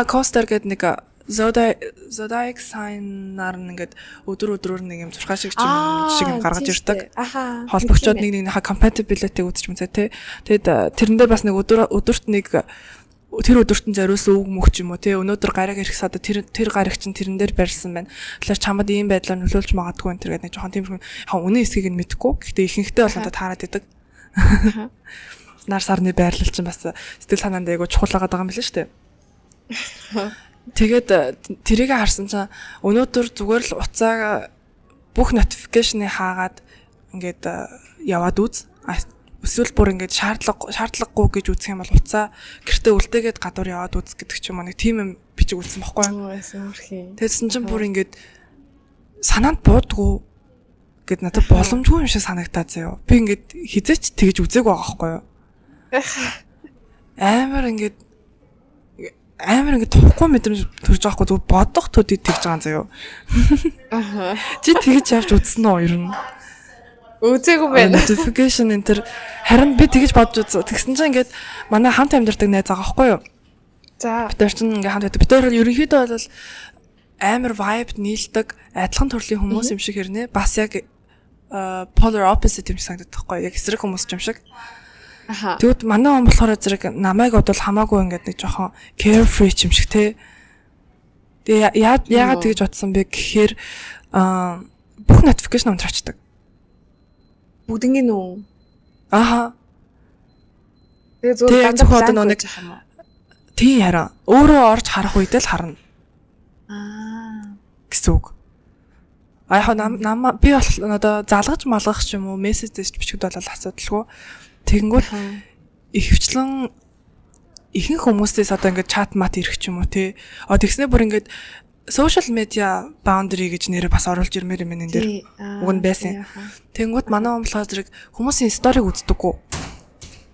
CoStar гэдэг нэг zodiac sign-аар ингээд өдрөөр нэг юм зурхаа шиг юм гаргаж ирдэг. Аха. Холбогчдод нэгнийхээ compatibility үзэж мүзээ те. Тэгэд тэрэн дээр бас нэг өдөрт нэг тэр өдөрт нь зориулсан үг мөх ч юм уу те. Өнөөдөр гараг ирэхс одоо тэр гараг чинь тэрэн дээр барьсан байна. Тэгэхээр чамд ийм байдлаар нөлөөлж магадгүй энэ гэдэг нэг жоохон тийм яг үнэн эсхийг нь мэдэхгүй. Гэхдээ ихэнхдээ бол надад таарад идэг. Нар сарны байрлал чинь бас сэтгэл санаанд айгу чухал байгаа юм билээ шүү дээ. Тэгээд тэрийг харсан чинь өнөөдөр зүгээр л уцаага бүх notification-ыг хаагаад ингээд яваад үз. Эсвэл бүр ингээд шаардлагагүй гэж үзэх юм бол уцаа гэртээ үлдээгээд гадуур яваад үз гэдэг ч юм уу нэг тийм юм бичиг үлдсэн баггүй юу. Тэгсэн чинь бүр ингээд санаанд буудгүй гэд надад боломжгүй юм шиг санагтаа заяа. Би ингээд хизээч тэгэж үзег байгаа байхгүй юу. Амар ингээд тухгүй мэдрэмж төрж байгаа хгүй зүгээр бодох төдий тэгж байгаа заяа. Аха. Чи тэгэж явж үзсэн үү ер нь? Үзээгүй байна. Notification энэ харин би тэгэж бодож үзсэн. Тэгсэн чинь ингээд манай хамт амьдардаг найз байгаа байхгүй юу? За. Бид нар чинь ингээд хамт байдаг. Бид нар ерөнхийдөө бол амар vibe нийлдэг, адилхан төрлийн хүмүүс юм шиг хэрнээ. Бас яг polar opposite юм шиг санагдаад байхгүй юу? Яг эсрэг хүмүүс юм шиг. Аха. Тэгвэл манай он болохоор зэрэг намайг бодвол хамаагүй ингээд нэг жоохон carefree юм шиг те. Тэгээ яагаад тэгэж бодсон бэ гэхээр бүх notification унтрачдаг. Бүгднийг нүү. Аха. Тэгээ зүгээр дандаа нэг тий хараа. Өөрөө орж харах үедээ л харна. Гэсэн үг. Яг би бол одоо залгаж малгах ч юм уу мессеж дэвч бичгэд бол асуудалгүй. Тэгэнгүүт ихвчлэн ихэнх хүмүүсээс одоо ингээд чат мат ирэх ч юм уу тий. Тэгснээр бүр ингээд social media boundary гэж нэрээ бас оруулж ирмээр юм энэ дээр. Уг нь байсан. Тэгэнгүүт манай хүмүүс зэрэг хүмүүсийн сториг үздэггүй.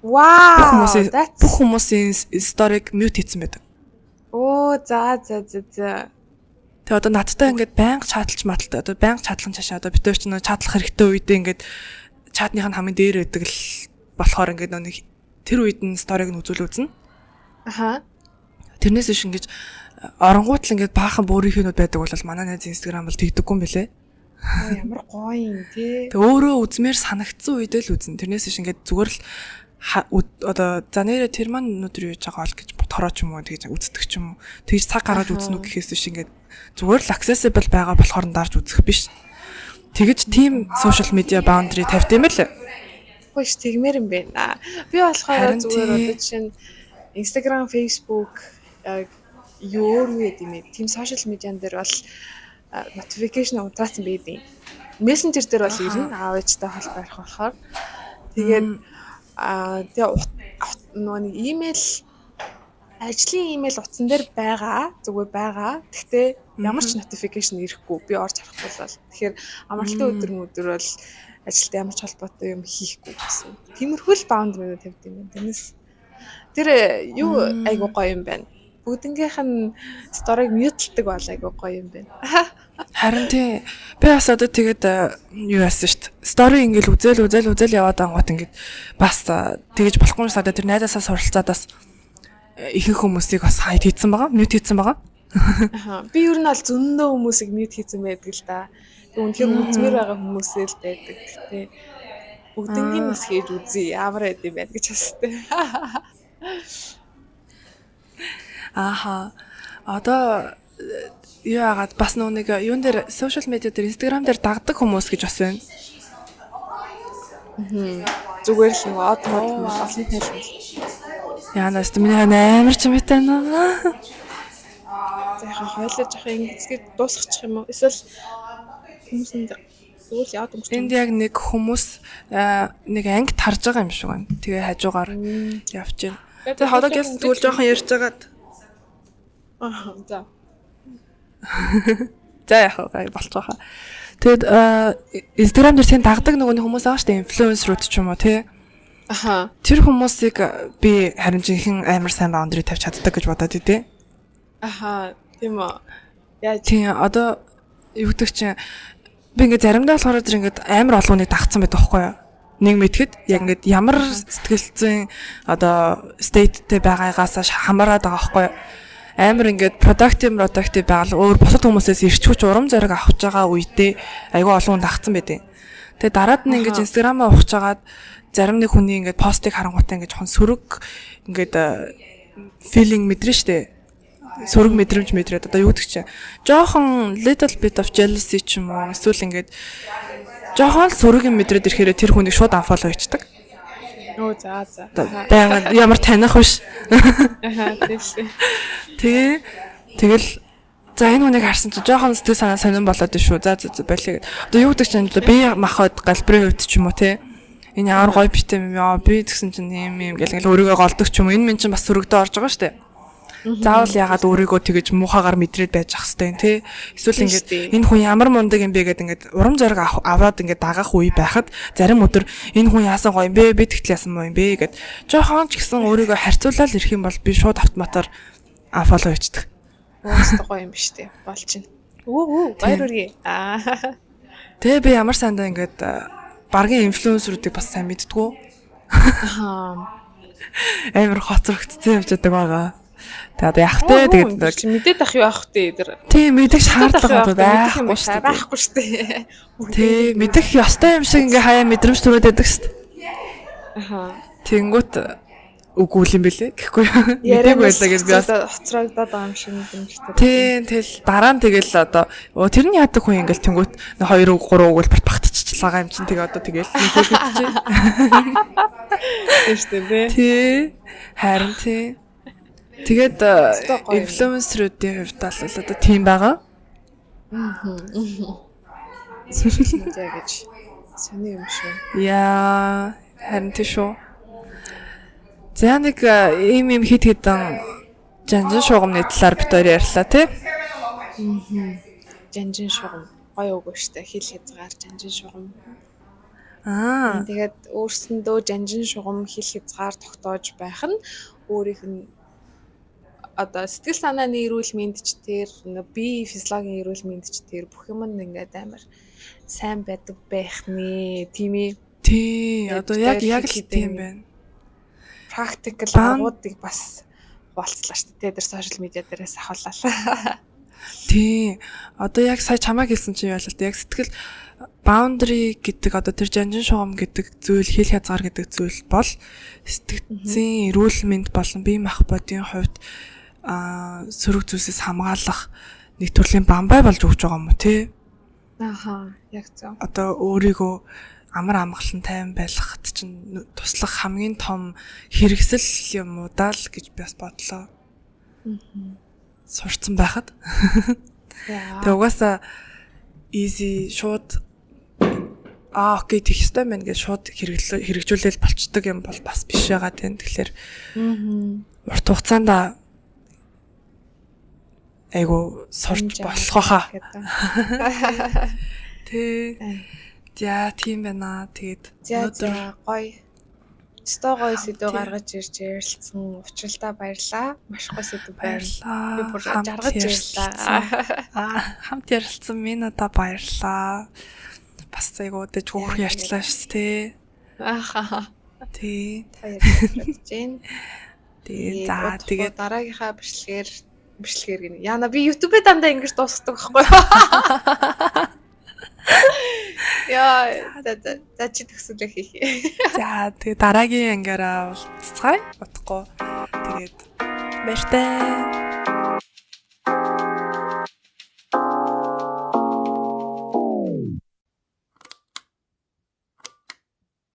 Вау. Бүх хүмүүсийн сториг mute хийсэн байдаг. Оо за. Тэгээ одоо надтай ингээд байнга чаталж маталтай. Одоо байнга чатлан чашаа одоо битүүр ч нөө чатлах хэрэгтэй үедээ ингээд чатных нь хамгийн дээр байдаг л болохоор ингээд нэг тэр үед нь сториг нь үзүүлсэн. Аха. Тэрнээс иш ингэж оронгууд л ингээд баахан өөрийнхнүүд байдаг бол манай найз Instagram бол тэгдэггүй юм бэлээ. Ямар гоё юм тий. Тэг өөрөө үзмээр санагдсан үедээ л үзэн. Тэрнээс иш ингээд зүгээр л одоо за нэрэ тэр маань өнөөдөр юу яаж байгаа бол гэж тороо ч юм уу тэгж үздэг ч юм уу. Тэгж цаг гаргаж үзнэ үү гэхээс иш ингээд зүгээр л accessible байгаа болохоор дарж үзэх биш. Тэгэж team social media boundary тавьт юм л. Хөөш тэгмээр юм байна. Би болохоор зүгээр одоо чинь Instagram, Facebook юу гэдэг юм бэ? Team social media-н дээр бол notification унтраасан байдаг. Messenger дээр бол ирнэ. Аав ээжтэй холбоо ярих болохоор. Тэгээд тэгээ нэг имэйл ажлын имэйл утсан дээр зүгээр байгаа. Гэхдээ ямар ч notification ирэхгүй. Би орж харахгүй бол. Тэгэхээр амралтын өдөр бол ажилтаа ямар ч холбоотой юм хийхгүй гэсэн. Тиймэрхүү л boundary тавьд юм байна. Тэрнээс тэр юу айгуу гоё юм байна. бүгднгийнх нь сториг мьютлдаг бол айгүй гоё юм байна. Харин тий би бас одоо тэгээд юу яасан шүү дээ. Стори ингээл үзэл яваад ангууд ингээд бас тэгэж болохгүй шээ. Тэр найдаасаа суралцаад бас ихэнх хүмүүсийг бас хайд хийцэн байгаа. Мьют хийцэн байгаа. Би ер нь бол зөндөө хүмүүсийг мьют хийцэн байдаг л да. Үнэхээр үзмээр байгаа хүмүүсээ л байдаг. Гэтэ бүгднийг бас хийж үзье. Ямар байд юм бэ гэж хэвчээ. Ааха. Одоо яагаад бас нэг юун дээр сошиал медиа дээр Instagram дээр дагдаг хүмүүс гэж бас байна. Зүгээр л нэг од олон хэлбэл. Яанаас миний амар ч юм байна. За яхаа хойлож явах ингэцгээд дуусгачих юм уу? Эсвэл хүмүүс нь зүгээр яад өнгөрч. Энд яг нэг хүмүүс нэг ангид харж байгаа юм шиг байна. Тэгээ хажуугаар явж байна. Тэгээ ходог яс тэгвэл жоохон ярьж байгаад. За. За яхаа болчих واخа. Тэгэд Instagram дээр тийм дагдаг нөгөө хүмүүс байгаа шүү дээ, инфлюенсерүүд ч юм уу тий. Аха. Тэр хүмүүсийг би харин жинхэнэ амар сайн баундрыг тавьж чаддаг гэж бодоод идэв. Аха, тийм үү. Яаж тий одоо юу гэдэг чинь би ингээд заримдаа болохоор зэрэг ингээд амар олгоныг дагцсан байдаг байхгүй юу? Нэг мэдхэд яг ингээд ямар сэтгэлзэн одоо стейттэй байгаагаас хамаарат байгаа байхгүй юу? Амар ингээд productive байгаад өөр бусад хүмүүсээс ирчүүч урам зориг авах байгаа үедээ айгүй олон дагцсан байдیں۔ Тэгээ дараад нь ингээд Instagram-аа ухаж агаад зарим нэг хүний ингээд постыг харангуйтай ингээд жоохон сөрөг ингээд feeling мэдрэн штэ. Сөрөг мэдрэмж мэдрээд одоо юу гэдэг чинь жоохон little bit of jealousy ч юм уу эсвэл ингээд жоохон сөрөг юм мэдрээд ирэхээр тэр хүнийг шууд unfollow хийчихдэг. Оо за. Баян ямар таних биш. Аха, тийм. Тэгэл за энэ хүнийг харсан чинь жоохон сэтгэл санаа сонирн болоод шүү. За болиё. Одоо юу гэдэг чинь би махад галбрын хувьд ч юм уу те. Энэ ямар гоё битээ юм яа. Би тэгсэн чинь юм гэл өөрийгөө голдог ч юм уу. Энэ минь чинь бас сөрөгдөө орж байгаа шүү дээ. Заавал ягаад өөрийгөө тэгэж муухагаар мэдрээд байж ах хэвтэй те. Эсвэл ингээд энэ хүн ямар мундаг юм бэ гэдэг ингээд урам зориг аваад ингээд дагах үе байхад зарим өдөр энэ хүн яасан гоё юм бэ? Би тэгтэл яасан муу юм бэ гэд жоохон ч гэсэн өөрийгөө харьцуулаад ирэх юм бол би шууд автоматар unfollow хийдэг. Өөстө гоё юм биш үү? Болж байна. Баяр хүргэе. Тэгээ би ямар сандаа ингээд баргийн инфлюенсерүүдийг бас сайн мэддгүү. Амар хоцрогдсон явж байгаа байгаа. Тэгээд яг тэ тэгээд мэдээд ах юу ах вэ тэр. Тийм мэдэх шаардлага байхгүй шүү дээ. Байхгүй шүү дээ. Тийм мэдэх ёстой юм шиг ингээ хаяа мэдрэмж төрөөд байдаг шүү дээ. Аха. Тэнгүүт үгүй юм бэлээ гэхгүй мэдээг байлаа гэж би бас хоцрогдоод байгаа юм шиг мэдрэмжтэй. Тийм тэгэл дараа нь тэгэл одоо тэрний яадаг хүн ингээл тэнгүүт 2 3 өгүүлбэрт багтчихлаа юм чинь тэгээ одоо тэгэл мэдээж мэдчихэ. Тийм шүү дээ. Тий. Харин тий. Тэгээд инфлюенсерүүдийн хувьд бол одоо тийм байгаа. Social media гэж сони юм шүү. Яа, харин тий шүү. За нэг ийм хит хитэн жанжин шугамны талаар бид хоёр ярьлаа тий. Жанжин шугам гоё үг шүү дээ. Хил хязгаар жанжин шугам. Тэгээд өөрсөндөө жанжин шугам хил хязгаар тогтоож байх нь өөрийнх нь одоо сэтгэл санааны эрүүл мэнд ч тэр бие физиологийн эрүүл мэнд ч тэр бүх юм ингээд амар сайн байдаг байх нэ тийм ээ. Тий, одоо яг л тийм байна. Практикл агуудыг бас хуваалцлаа шүү дээ. Тэр сошиал медиа дээрээс авахлаа. Тий. Одоо яг сая чамайг хэлсэн чинь яа л яг сэтгэл boundary гэдэг одоо тэр жанжин шугам гэдэг зүйл хил хязгаар гэдэг зүйл бол сэтгцийн эрүүл мэнд болон бие махбодын хувьд сөрөг зүйлсээс хамгаалах нэг төрлийн бамбай болж өгч байгаа юм уу тий? Аха, яг зөв. Одоо өөрийгөө амар амгалан тайван байлгахад чинь туслах хамгийн том хэрэгсэл юм уу даа л гэж би бас бодлоо. Сурцсан байхад. Тэг угаасаа easy шууд окей тех ёстой байна гэж шууд хэрэгжүүлэл болцдог юм бол бас биш байгаа тийм. Тэгэхээр урт хугацаанд айгу сурч болох хаа. Тэ. За тийм байна. Тэгээд өнөөдөр гоё Стогой сэдв гаргаж ирж ярилцсан учралдаа баярлаа. Маш гоё сэдв байна. Би бүр жаргаж ярьлаа. Хамт ярилцсан минь одоо баярлаа. Бас айгуу дэж хөөх ярьчлаа шүү дээ. Ааха. Тий. Та ярьж байна. Тэгээ за тэгээд дараагийнхаа бичлэгээр гинэ. Яна би YouTube-д дандаа ингэж дуусгадаг байхгүй юу? Яа, за чи төгсөлөө хийх. за тэгээ дараагийн ангиараа уулзцгаая. Утгагүй. Тэгээд баяртай.